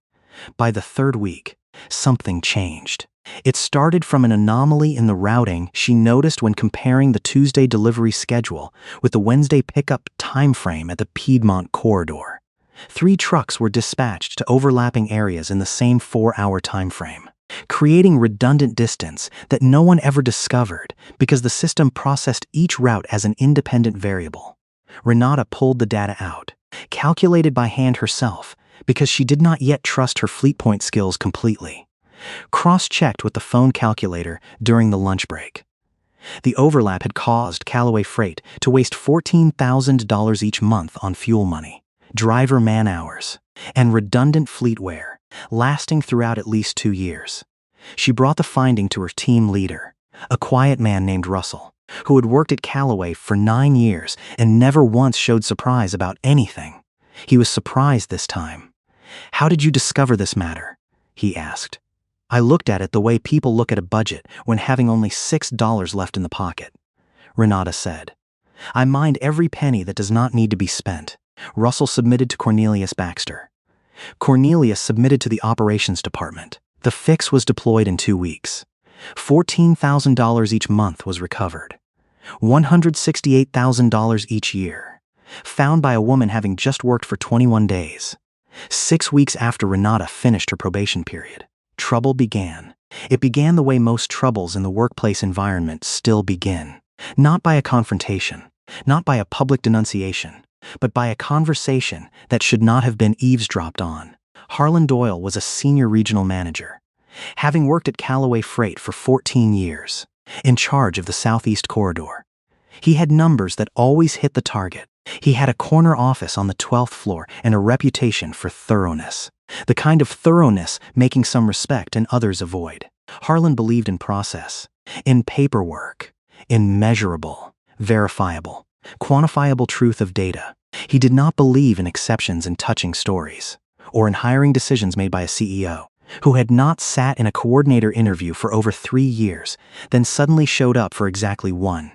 By the third week, something changed. It started from an anomaly in the routing she noticed when comparing the Tuesday delivery schedule with the Wednesday pickup timeframe at the Piedmont corridor. 3 trucks were dispatched to overlapping areas in the same 4-hour timeframe, creating redundant distance that no one ever discovered because the system processed each route as an independent variable. Renata pulled the data out, calculated by hand herself, because she did not yet trust her FleetPoint skills completely. Cross-checked with the phone calculator during the lunch break. The overlap had caused Callaway Freight to waste $14,000 each month on fuel money, driver man-hours, and redundant fleet wear, lasting throughout at least 2 years. She brought the finding to her team leader, a quiet man named Russell, who had worked at Callaway for 9 years and never once showed surprise about anything. He was surprised this time. "How did you discover this matter?" he asked. "I looked at it the way people look at a budget when having only $6 left in the pocket," Renata said. "I mind every penny that does not need to be spent." Russell submitted to Cornelius Baxter. Cornelius submitted to the operations department. The fix was deployed in 2 weeks. $14,000 each month was recovered. $168,000 each year, found by a woman having just worked for 21 days. 6 weeks after Renata finished her probation period, trouble began. It began the way most troubles in the workplace environment still begin. Not by a confrontation, not by a public denunciation, but by a conversation that should not have been eavesdropped on. Harlan Doyle was a senior regional manager, having worked at Callaway Freight for 14 years, in charge of the Southeast Corridor. He had numbers that always hit the target. He had a corner office on the 12th floor and a reputation for thoroughness, the kind of thoroughness making some respect and others avoid. Harlan believed in process, in paperwork, in measurable, verifiable, quantifiable truth of data. He did not believe in exceptions and touching stories, or in hiring decisions made by a CEO who had not sat in a coordinator interview for over 3 years, then suddenly showed up for exactly 1.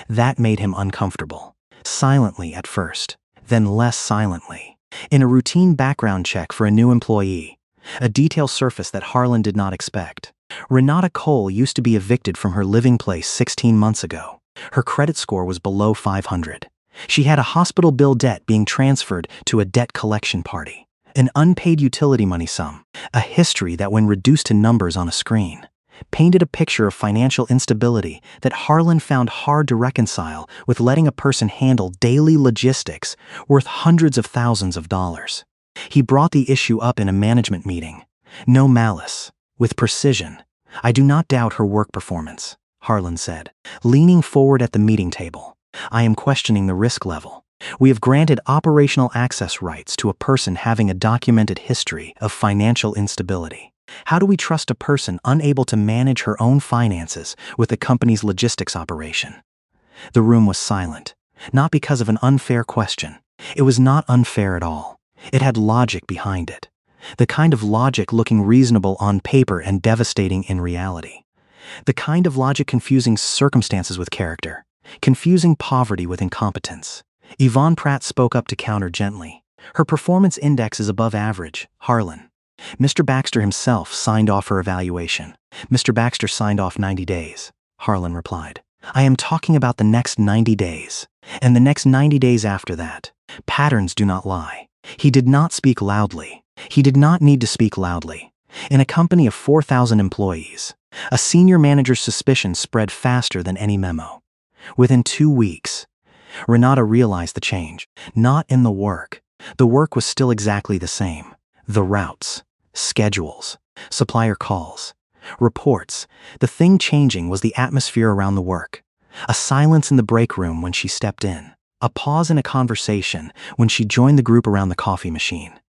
That made him uncomfortable. Silently at first, then less silently. In a routine background check for a new employee, a detail surfaced that Harlan did not expect. Renata Cole used to be evicted from her living place 16 months ago. Her credit score was below 500. She had a hospital bill debt being transferred to a debt collection party, an unpaid utility money sum, a history that, when reduced to numbers on a screen, painted a picture of financial instability that Harlan found hard to reconcile with letting a person handle daily logistics worth hundreds of thousands of dollars. He brought the issue up in a management meeting. No malice, with precision. "I do not doubt her work performance," Harlan said, leaning forward at the meeting table. "I am questioning the risk level. We have granted operational access rights to a person having a documented history of financial instability. How do we trust a person unable to manage her own finances with the company's logistics operation?" The room was silent, not because of an unfair question. It was not unfair at all. It had logic behind it. The kind of logic looking reasonable on paper and devastating in reality. The kind of logic confusing circumstances with character, confusing poverty with incompetence. Yvonne Pratt spoke up to counter gently. "Her performance index is above average, Harlan." Mr. Baxter himself signed off her evaluation. "Mr. Baxter signed off 90 days, Harlan replied. "I am talking about the next 90 days, and the next 90 days after that. Patterns do not lie." He did not speak loudly. He did not need to speak loudly. In a company of 4,000 employees, a senior manager's suspicion spread faster than any memo. Within 2 weeks, Renata realized the change. Not in the work. The work was still exactly the same. The routes, schedules, supplier calls, reports. The thing changing was the atmosphere around the work. A silence in the break room when she stepped in. A pause in a conversation when she joined the group around the coffee machine.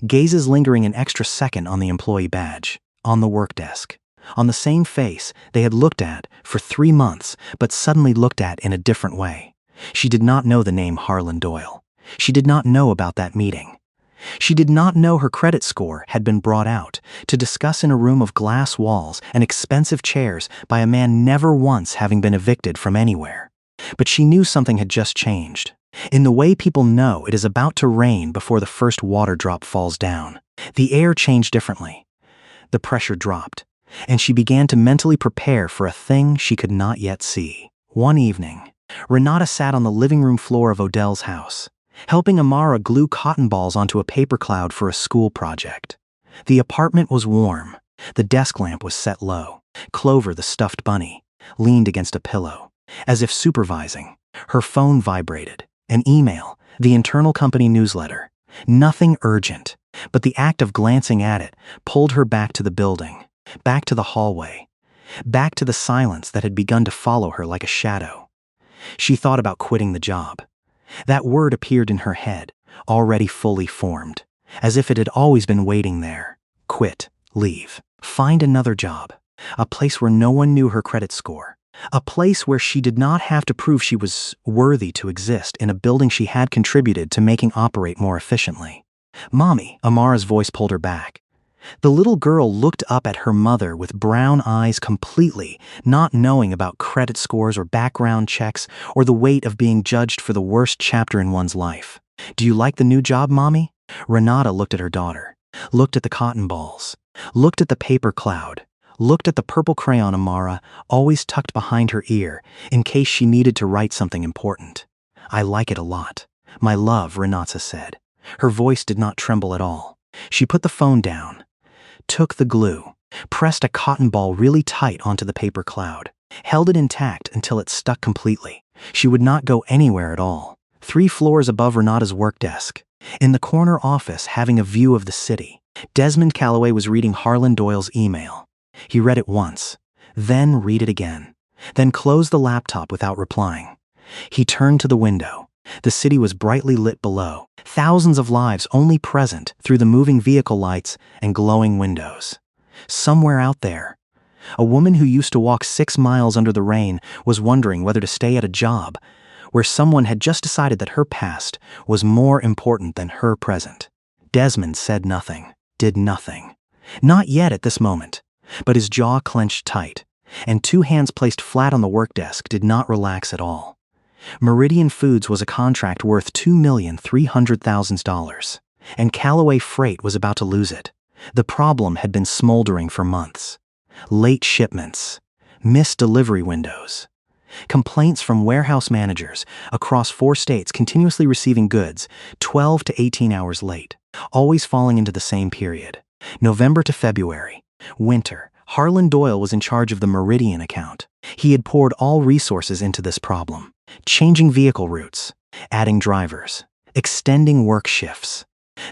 Gazes lingering an extra second on the employee badge, on the work desk, on the same face they had looked at for 3 months but suddenly looked at in a different way. She did not know the name Harlan Doyle. She did not know about that meeting. She did not know her credit score had been brought out to discuss in a room of glass walls and expensive chairs by a man never once having been evicted from anywhere. But she knew something had just changed. In the way people know it is about to rain before the first water drop falls down. The air changed differently. The pressure dropped, and she began to mentally prepare for a thing she could not yet see. One evening, Renata sat on the living room floor of Odell's house, helping Amara glue cotton balls onto a paper cloud for a school project. The apartment was warm. The desk lamp was set low. Clover, the stuffed bunny, leaned against a pillow, as if supervising. Her phone vibrated. An email, the internal company newsletter. Nothing urgent, but the act of glancing at it pulled her back to the building, back to the hallway, back to the silence that had begun to follow her like a shadow. She thought about quitting the job. That word appeared in her head, already fully formed, as if it had always been waiting there. Quit, leave, find another job, a place where no one knew her credit score, a place where she did not have to prove she was worthy to exist in a building she had contributed to making operate more efficiently. "Mommy," Amara's voice pulled her back. The little girl looked up at her mother with brown eyes, completely not knowing about credit scores or background checks or the weight of being judged for the worst chapter in one's life. "Do you like the new job, Mommy?" Renata looked at her daughter, looked at the cotton balls, looked at the paper cloud, looked at the purple crayon Amara always tucked behind her ear in case she needed to write something important. "I like it a lot, my love," Renata said. Her voice did not tremble at all. She put the phone down, took the glue, pressed a cotton ball really tight onto the paper cloud, held it intact until it stuck completely. She would not go anywhere at all. 3 floors above Renata's work desk, in the corner office having a view of the city, Desmond Calloway was reading Harlan Doyle's email. He read it once, then read it again, then closed the laptop without replying. He turned to the window. The city was brightly lit below, thousands of lives only present through the moving vehicle lights and glowing windows. Somewhere out there, a woman who used to walk 6 miles under the rain was wondering whether to stay at a job where someone had just decided that her past was more important than her present. Desmond said nothing, did nothing. Not yet at this moment. But his jaw clenched tight, and 2 hands placed flat on the work desk did not relax at all. Meridian Foods was a contract worth $2,300,000, and Callaway Freight was about to lose it. The problem had been smoldering for months. Late shipments, missed delivery windows, complaints from warehouse managers across 4 states continuously receiving goods 12 to 18 hours late, always falling into the same period, November to February. Winter. Harlan Doyle was in charge of the Meridian account. He had poured all resources into this problem, changing vehicle routes, adding drivers, extending work shifts.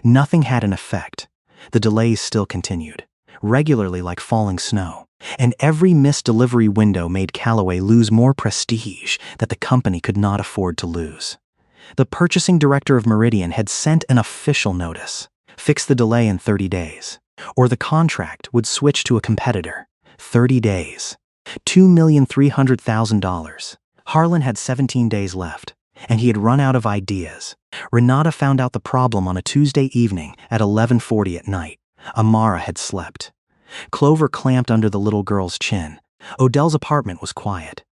Nothing had an effect. The delays still continued, regularly like falling snow, and every missed delivery window made Callaway lose more prestige that the company could not afford to lose. The purchasing director of Meridian had sent an official notice: fix the delay in 30 days. Or the contract would switch to a competitor. 30 days. $2,300,000. Harlan had 17 days left, and he had run out of ideas. Renata found out the problem on a Tuesday evening at 11:40 at night. Amara had slept. Clover clamped under the little girl's chin. Odell's apartment was quiet,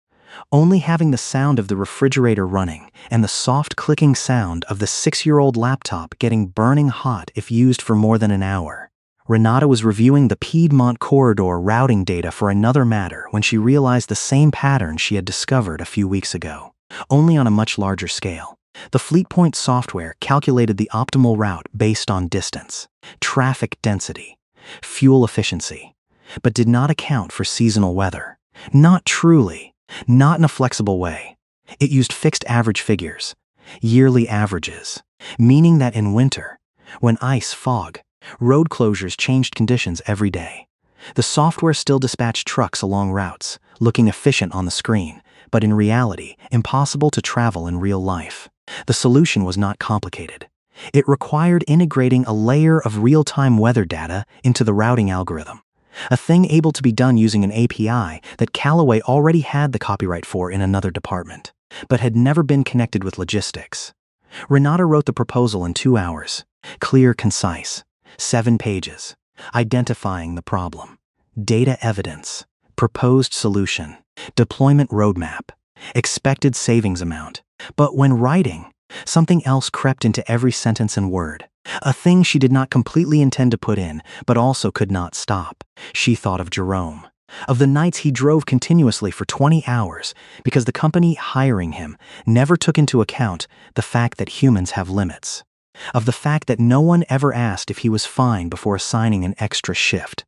only having the sound of the refrigerator running and the soft clicking sound of the 6-year-old laptop getting burning hot if used for more than an hour. Renata was reviewing the Piedmont Corridor routing data for another matter when she realized the same pattern she had discovered a few weeks ago, only on a much larger scale. The FleetPoint software calculated the optimal route based on distance, traffic density, fuel efficiency, but did not account for seasonal weather. Not truly, not in a flexible way. It used fixed average figures, yearly averages, meaning that in winter, when ice, fog, road closures changed conditions every day, the software still dispatched trucks along routes, looking efficient on the screen, but in reality, impossible to travel in real life. The solution was not complicated. It required integrating a layer of real-time weather data into the routing algorithm, a thing able to be done using an API that Callaway already had the copyright for in another department, but had never been connected with logistics. Renata wrote the proposal in 2 hours, clear, concise, 7 pages, identifying the problem, data evidence, proposed solution, deployment roadmap, expected savings amount. But when writing, Something else crept into every sentence and word. A thing she did not completely intend to put in, but also could not stop. She thought of Jerome. Of the nights he drove continuously for 20 hours because the company hiring him never took into account the fact that humans have limits. Of the fact that no one ever asked if he was fine before assigning an extra shift.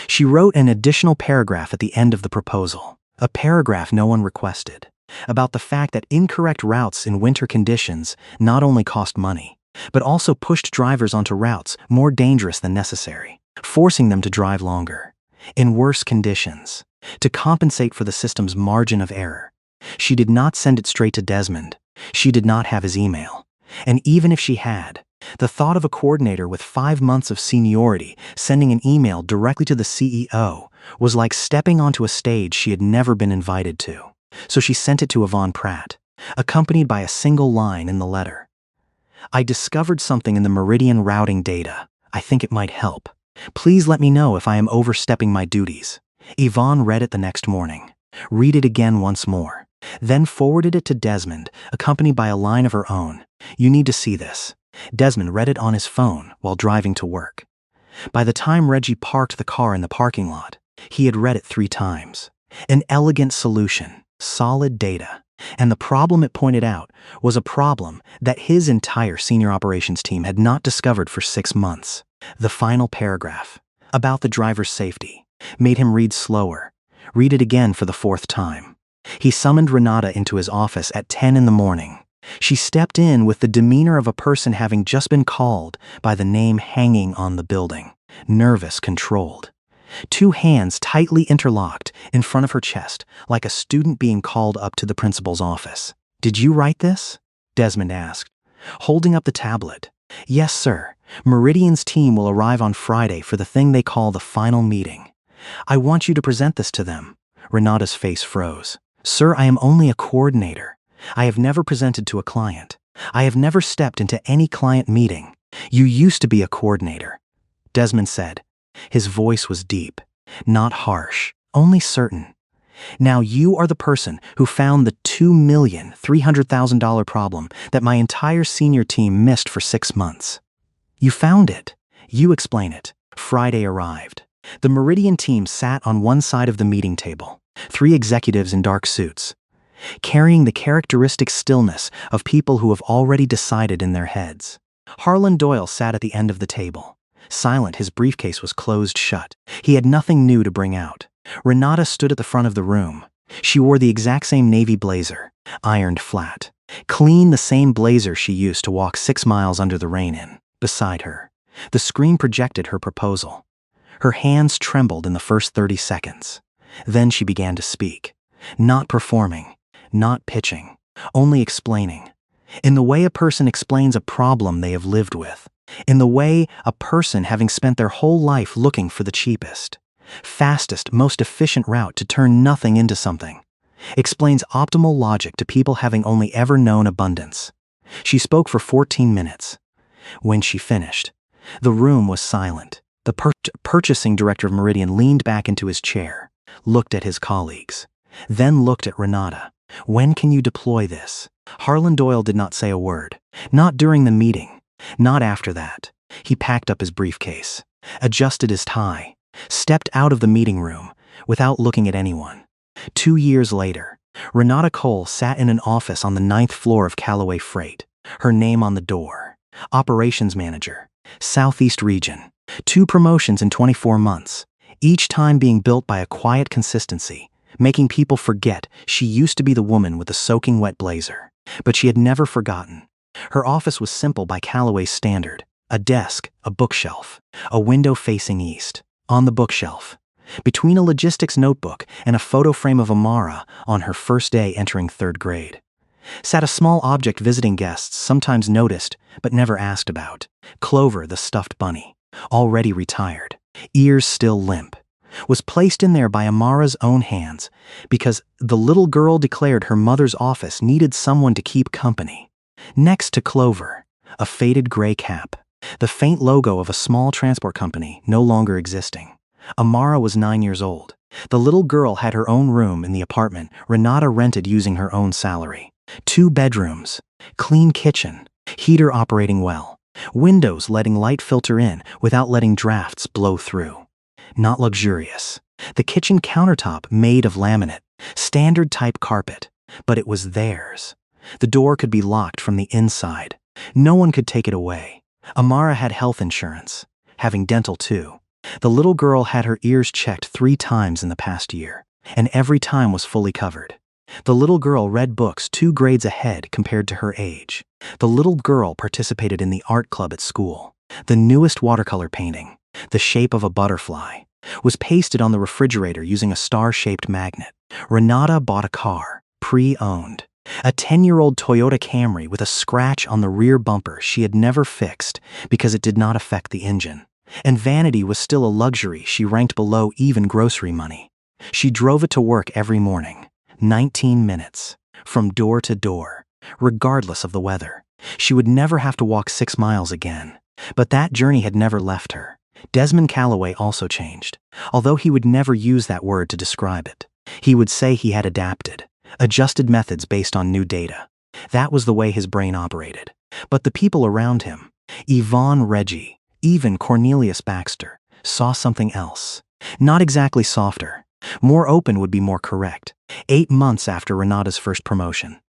She wrote an additional paragraph at the end of the proposal, a paragraph no one requested, about the fact that incorrect routes in winter conditions not only cost money, but also pushed drivers onto routes more dangerous than necessary, forcing them to drive longer, in worse conditions, to compensate for the system's margin of error. She did not send it straight to Desmond. She did not have his email. And even if she had, the thought of a coordinator with 5 months of seniority sending an email directly to the CEO was like stepping onto a stage she had never been invited to. So she sent it to Yvonne Pratt, accompanied by a single line in the letter. I discovered something in the Meridian routing data. I think it might help. Please let me know if I am overstepping my duties. Yvonne read it the next morning. Read it again once more. Then forwarded it to Desmond, accompanied by a line of her own. You need to see this. Desmond read it on his phone while driving to work. By the time Reggie parked the car in the parking lot, he had read it 3 times. An elegant solution, solid data. And the problem it pointed out was a problem that his entire senior operations team had not discovered for 6 months. The final paragraph, about the driver's safety, made him read slower. Read it again for the 4th time. He summoned Renata into his office at 10 in the morning. She stepped in with the demeanor of a person having just been called by the name hanging on the building, nervous, controlled. 2 hands tightly interlocked in front of her chest, like a student being called up to the principal's office. Did you write this? Desmond asked, holding up the tablet. Yes, sir. Meridian's team will arrive on Friday for the thing they call the final meeting. I want you to present this to them. Renata's face froze. Sir, I am only a coordinator. I have never presented to a client. I have never stepped into any client meeting. You used to be a coordinator. Desmond said. His voice was deep, not harsh, only certain. Now you are the person who found the $2,300,000 problem that my entire senior team missed for 6 months. You found it. You explain it. Friday arrived. The Meridian team sat on one side of the meeting table, 3 executives in dark suits, carrying the characteristic stillness of people who have already decided in their heads. Harlan Doyle sat at the end of the table. Silent, his briefcase was closed shut. He had nothing new to bring out. Renata stood at the front of the room. She wore the exact same navy blazer, ironed flat. Clean, the same blazer she used to walk 6 miles under the rain in. Beside her, the screen projected her proposal. Her hands trembled in the first 30 seconds. Then she began to speak. Not performing, not pitching, only explaining. In the way a person explains a problem they have lived with. In the way a person having spent their whole life looking for the cheapest, fastest, most efficient route to turn nothing into something, explains optimal logic to people having only ever known abundance. She spoke for 14 minutes. When she finished, the room was silent. The purchasing director of Meridian leaned back into his chair, looked at his colleagues, then looked at Renata. When can you deploy this? Harlan Doyle did not say a word. Not during the meeting. Not after that. He packed up his briefcase, adjusted his tie, stepped out of the meeting room without looking at anyone. 2 years later, Renata Cole sat in an office on the 9th floor of Callaway Freight, her name on the door. Operations manager, Southeast Region. 2 promotions in 24 months, each time being built by a quiet consistency, making people forget she used to be the woman with the soaking wet blazer. But she had never forgotten. Her office was simple by Callaway's standard. A desk, a bookshelf, a window facing east. On the bookshelf, between a logistics notebook and a photo frame of Amara on her first day entering 3rd grade, sat a small object visiting guests sometimes noticed but never asked about. Clover, the stuffed bunny, already retired, ears still limp, was placed in there by Amara's own hands because the little girl declared her mother's office needed someone to keep company. Next to Clover, a faded gray cap, the faint logo of a small transport company no longer existing. Amara was 9 years old. The little girl had her own room in the apartment Renata rented using her own salary. 2 bedrooms, clean kitchen, heater operating well, windows letting light filter in without letting drafts blow through. Not luxurious. The kitchen countertop made of laminate, standard type carpet, but it was theirs. The door could be locked from the inside. No one could take it away. Amara had health insurance, having dental too. The little girl had her ears checked 3 times in the past year, and every time was fully covered. The little girl read books 2 grades ahead compared to her age. The little girl participated in the art club at school. The newest watercolor painting, the shape of a butterfly, was pasted on the refrigerator using a star-shaped magnet. Renata bought a car, pre-owned. A 10-year-old Toyota Camry with a scratch on the rear bumper she had never fixed because it did not affect the engine. And vanity was still a luxury she ranked below even grocery money. She drove it to work every morning, 19 minutes, from door to door, regardless of the weather. She would never have to walk 6 miles again. But that journey had never left her. Desmond Calloway also changed, although he would never use that word to describe it. He would say he had adjusted methods based on new data. That was the way his brain operated. But the people around him, Yvonne Reggie, even Cornelius Baxter, saw something else. Not exactly softer. More open would be more correct. 8 months after Renata's first promotion,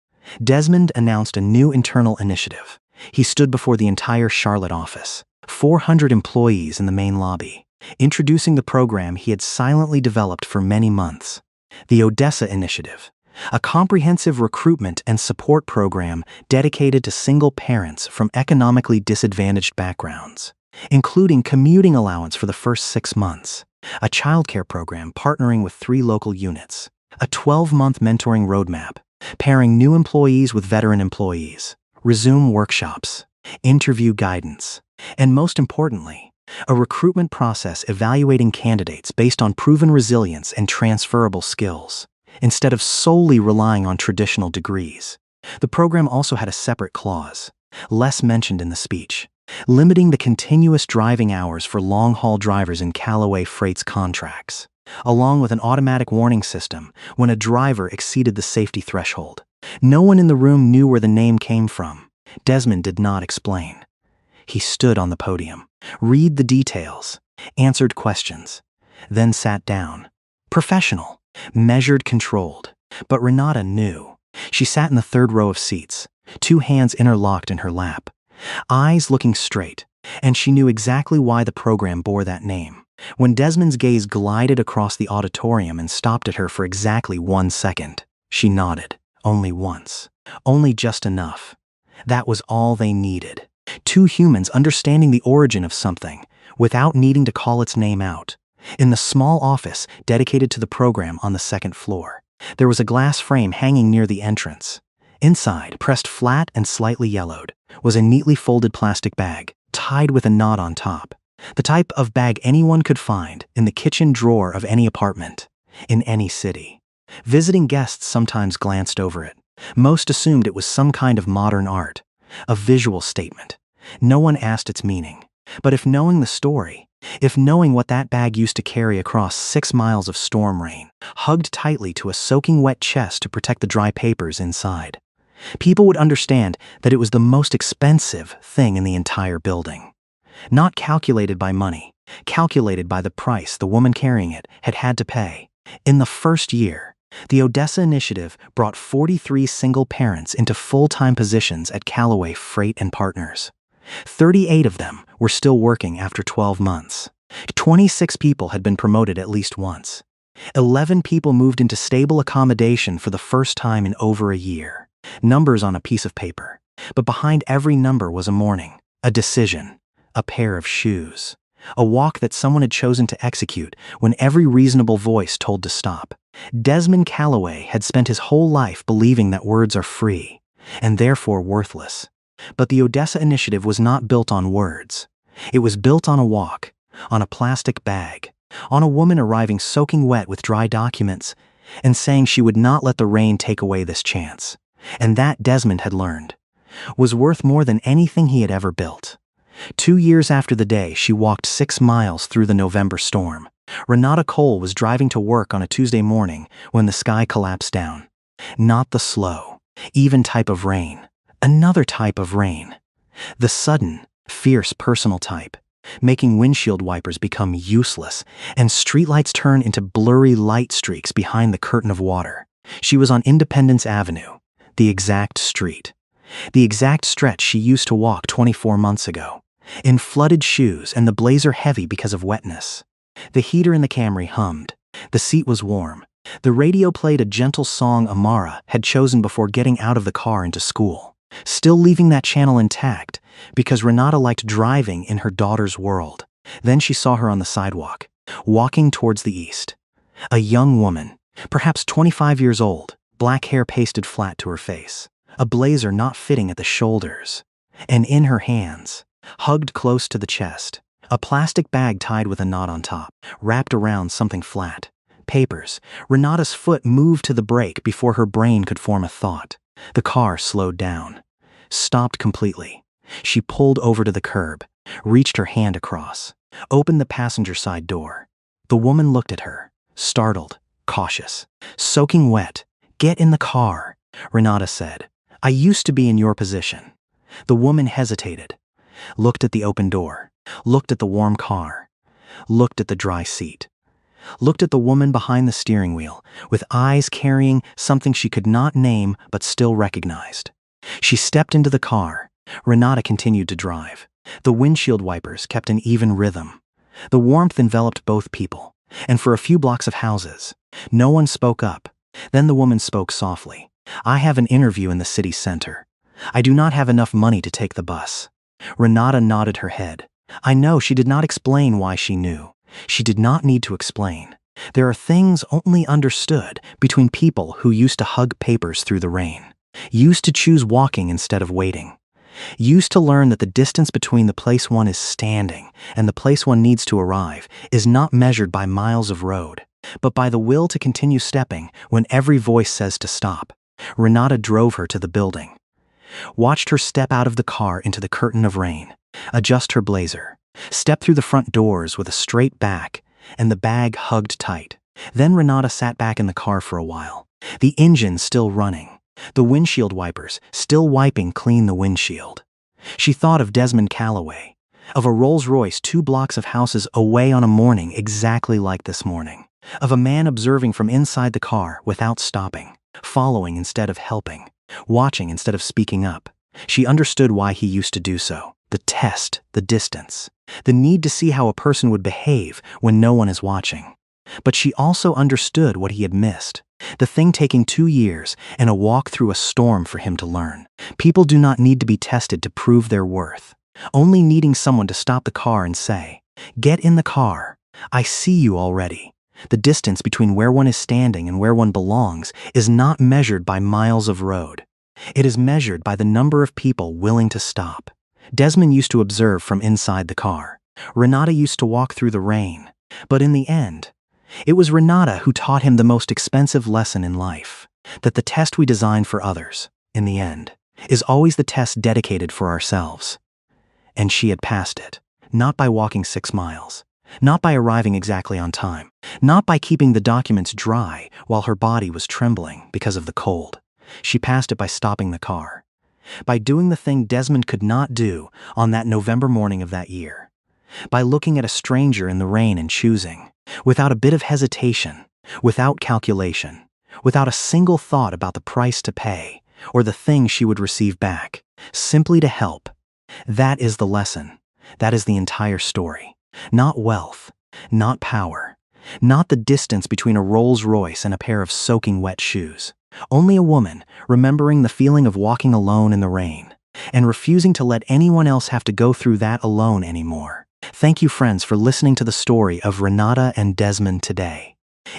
Desmond announced a new internal initiative. He stood before the entire Charlotte office, 400 employees in the main lobby, introducing the program he had silently developed for many months. The Odessa Initiative, a comprehensive recruitment and support program dedicated to single parents from economically disadvantaged backgrounds, including commuting allowance for the first 6 months, a childcare program partnering with 3 local units, a 12-month mentoring roadmap, pairing new employees with veteran employees, resume workshops, interview guidance, and most importantly, a recruitment process evaluating candidates based on proven resilience and transferable skills, instead of solely relying on traditional degrees. The program also had a separate clause, less mentioned in the speech, limiting the continuous driving hours for long-haul drivers in Callaway Freight's contracts, along with an automatic warning system when a driver exceeded the safety threshold. No one in the room knew where the name came from. Desmond did not explain. He stood on the podium, read the details, answered questions, then sat down. Professional, measured, controlled. But Renata knew. She sat in the 3rd row of seats, 2 hands interlocked in her lap, eyes looking straight, and she knew exactly why the program bore that name. When Desmond's gaze glided across the auditorium and stopped at her for exactly 1 second, she nodded. Only once. Only just enough. That was all they needed. 2 humans understanding the origin of something without needing to call its name out. In the small office dedicated to the program on the 2nd floor, there was a glass frame hanging near the entrance. Inside, pressed flat and slightly yellowed, was a neatly folded plastic bag, tied with a knot on top. The type of bag anyone could find in the kitchen drawer of any apartment, in any city. Visiting guests sometimes glanced over it. Most assumed it was some kind of modern art, a visual statement. No one asked its meaning. But if knowing the story, if knowing what that bag used to carry across 6 miles of storm rain, hugged tightly to a soaking wet chest to protect the dry papers inside, people would understand that it was the most expensive thing in the entire building. Not calculated by money, calculated by the price the woman carrying it had had to pay. In the first year, the Odessa Initiative brought 43 single parents into full-time positions at Callaway Freight and Partners. 38 of them were still working after 12 months. 26 people had been promoted at least once. 11 people moved into stable accommodation for the first time in over a year. Numbers on a piece of paper. But behind every number was a morning, a decision, a pair of shoes, a walk that someone had chosen to execute when every reasonable voice told to stop. Desmond Calloway had spent his whole life believing that words are free, and therefore worthless. But the Odessa Initiative was not built on words. It was built on a walk, on a plastic bag, on a woman arriving soaking wet with dry documents, and saying she would not let the rain take away this chance. And that, Desmond had learned, was worth more than anything he had ever built. 2 years after the day she walked 6 miles through the November storm, Renata Cole was driving to work on a Tuesday morning when the sky collapsed down. Not the slow, Even type of rain. Another type of rain. The sudden, fierce personal type, making windshield wipers become useless and streetlights turn into blurry light streaks behind the curtain of water. She was on Independence Avenue, the exact street. The exact stretch she used to walk 24 months ago, in flooded shoes and the blazer heavy because of wetness. The heater in the Camry hummed. The seat was warm. The radio played a gentle song Amara had chosen before getting out of the car into school, still leaving that channel intact because Renata liked driving in her daughter's world. Then she saw her on the sidewalk, walking towards the east. A young woman, perhaps 25 years old, black hair pasted flat to her face, a blazer not fitting at the shoulders, and in her hands, hugged close to the chest, a plastic bag tied with a knot on top, wrapped around something flat. Papers. Renata's foot moved to the brake before her brain could form a thought. The car slowed down, stopped completely. She pulled over to the curb, reached her hand across, opened the passenger side door. The woman looked at her, startled, cautious. Soaking wet. "Get in the car," Renata said. "I used to be in your position." The woman hesitated, looked at the open door, looked at the warm car, looked at the dry seat, looked at the woman behind the steering wheel, with eyes carrying something she could not name but still recognized. She stepped into the car. Renata continued to drive. The windshield wipers kept an even rhythm. The warmth enveloped both people, and for a few blocks of houses, no one spoke up. Then the woman spoke softly. "I have an interview in the city center. I do not have enough money to take the bus." Renata nodded her head. I know she did not explain why she knew. She did not need to explain. There are things only understood between people who used to hug papers through the rain, used to choose walking instead of waiting, used to learn that the distance between the place one is standing and the place one needs to arrive is not measured by miles of road, but by the will to continue stepping when every voice says to stop. Renata drove her to the building, watched her step out of the car into the curtain of rain, adjust her blazer, step through the front doors with a straight back and the bag hugged tight. Then Renata sat back in the car for a while, the engine still running, the windshield wipers still wiping clean the windshield. She thought of Desmond Calloway, of a Rolls-Royce 2 blocks of houses away on a morning exactly like this morning, of a man observing from inside the car without stopping, following instead of helping, watching instead of speaking up. She understood why he used to do so. The test, the distance, the need to see how a person would behave when no one is watching. But she also understood what he had missed. The thing taking 2 years and a walk through a storm for him to learn. People do not need to be tested to prove their worth. Only needing someone to stop the car and say, "Get in the car. I see you already." The distance between where one is standing and where one belongs is not measured by miles of road. It is measured by the number of people willing to stop. Desmond used to observe from inside the car. Renata used to walk through the rain. But in the end, it was Renata who taught him the most expensive lesson in life, that the test we design for others, in the end, is always the test dedicated for ourselves. And she had passed it, not by walking 6 miles, not by arriving exactly on time, not by keeping the documents dry while her body was trembling because of the cold. She passed it by stopping the car, by doing the thing Desmond could not do on that November morning of that year, by looking at a stranger in the rain and choosing, without a bit of hesitation, without calculation, without a single thought about the price to pay or the thing she would receive back, simply to help. That is the lesson. That is the entire story. Not wealth, not power, not the distance between a Rolls-Royce and a pair of soaking wet shoes. Only a woman remembering the feeling of walking alone in the rain and refusing to let anyone else have to go through that alone anymore. Thank you, friends, for listening to the story of Renata and Desmond today.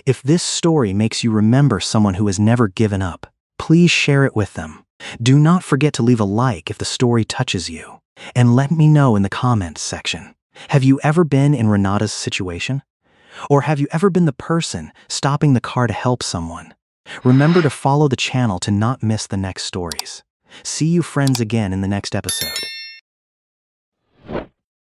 If this story makes you remember someone who has never given up, please share it with them. Do not forget to leave a like if the story touches you, and let me know in the comments section. Have you ever been in Renata's situation? Or have you ever been the person stopping the car to help someone? Remember to follow the channel to not miss the next stories. See you, friends, again in the next episode.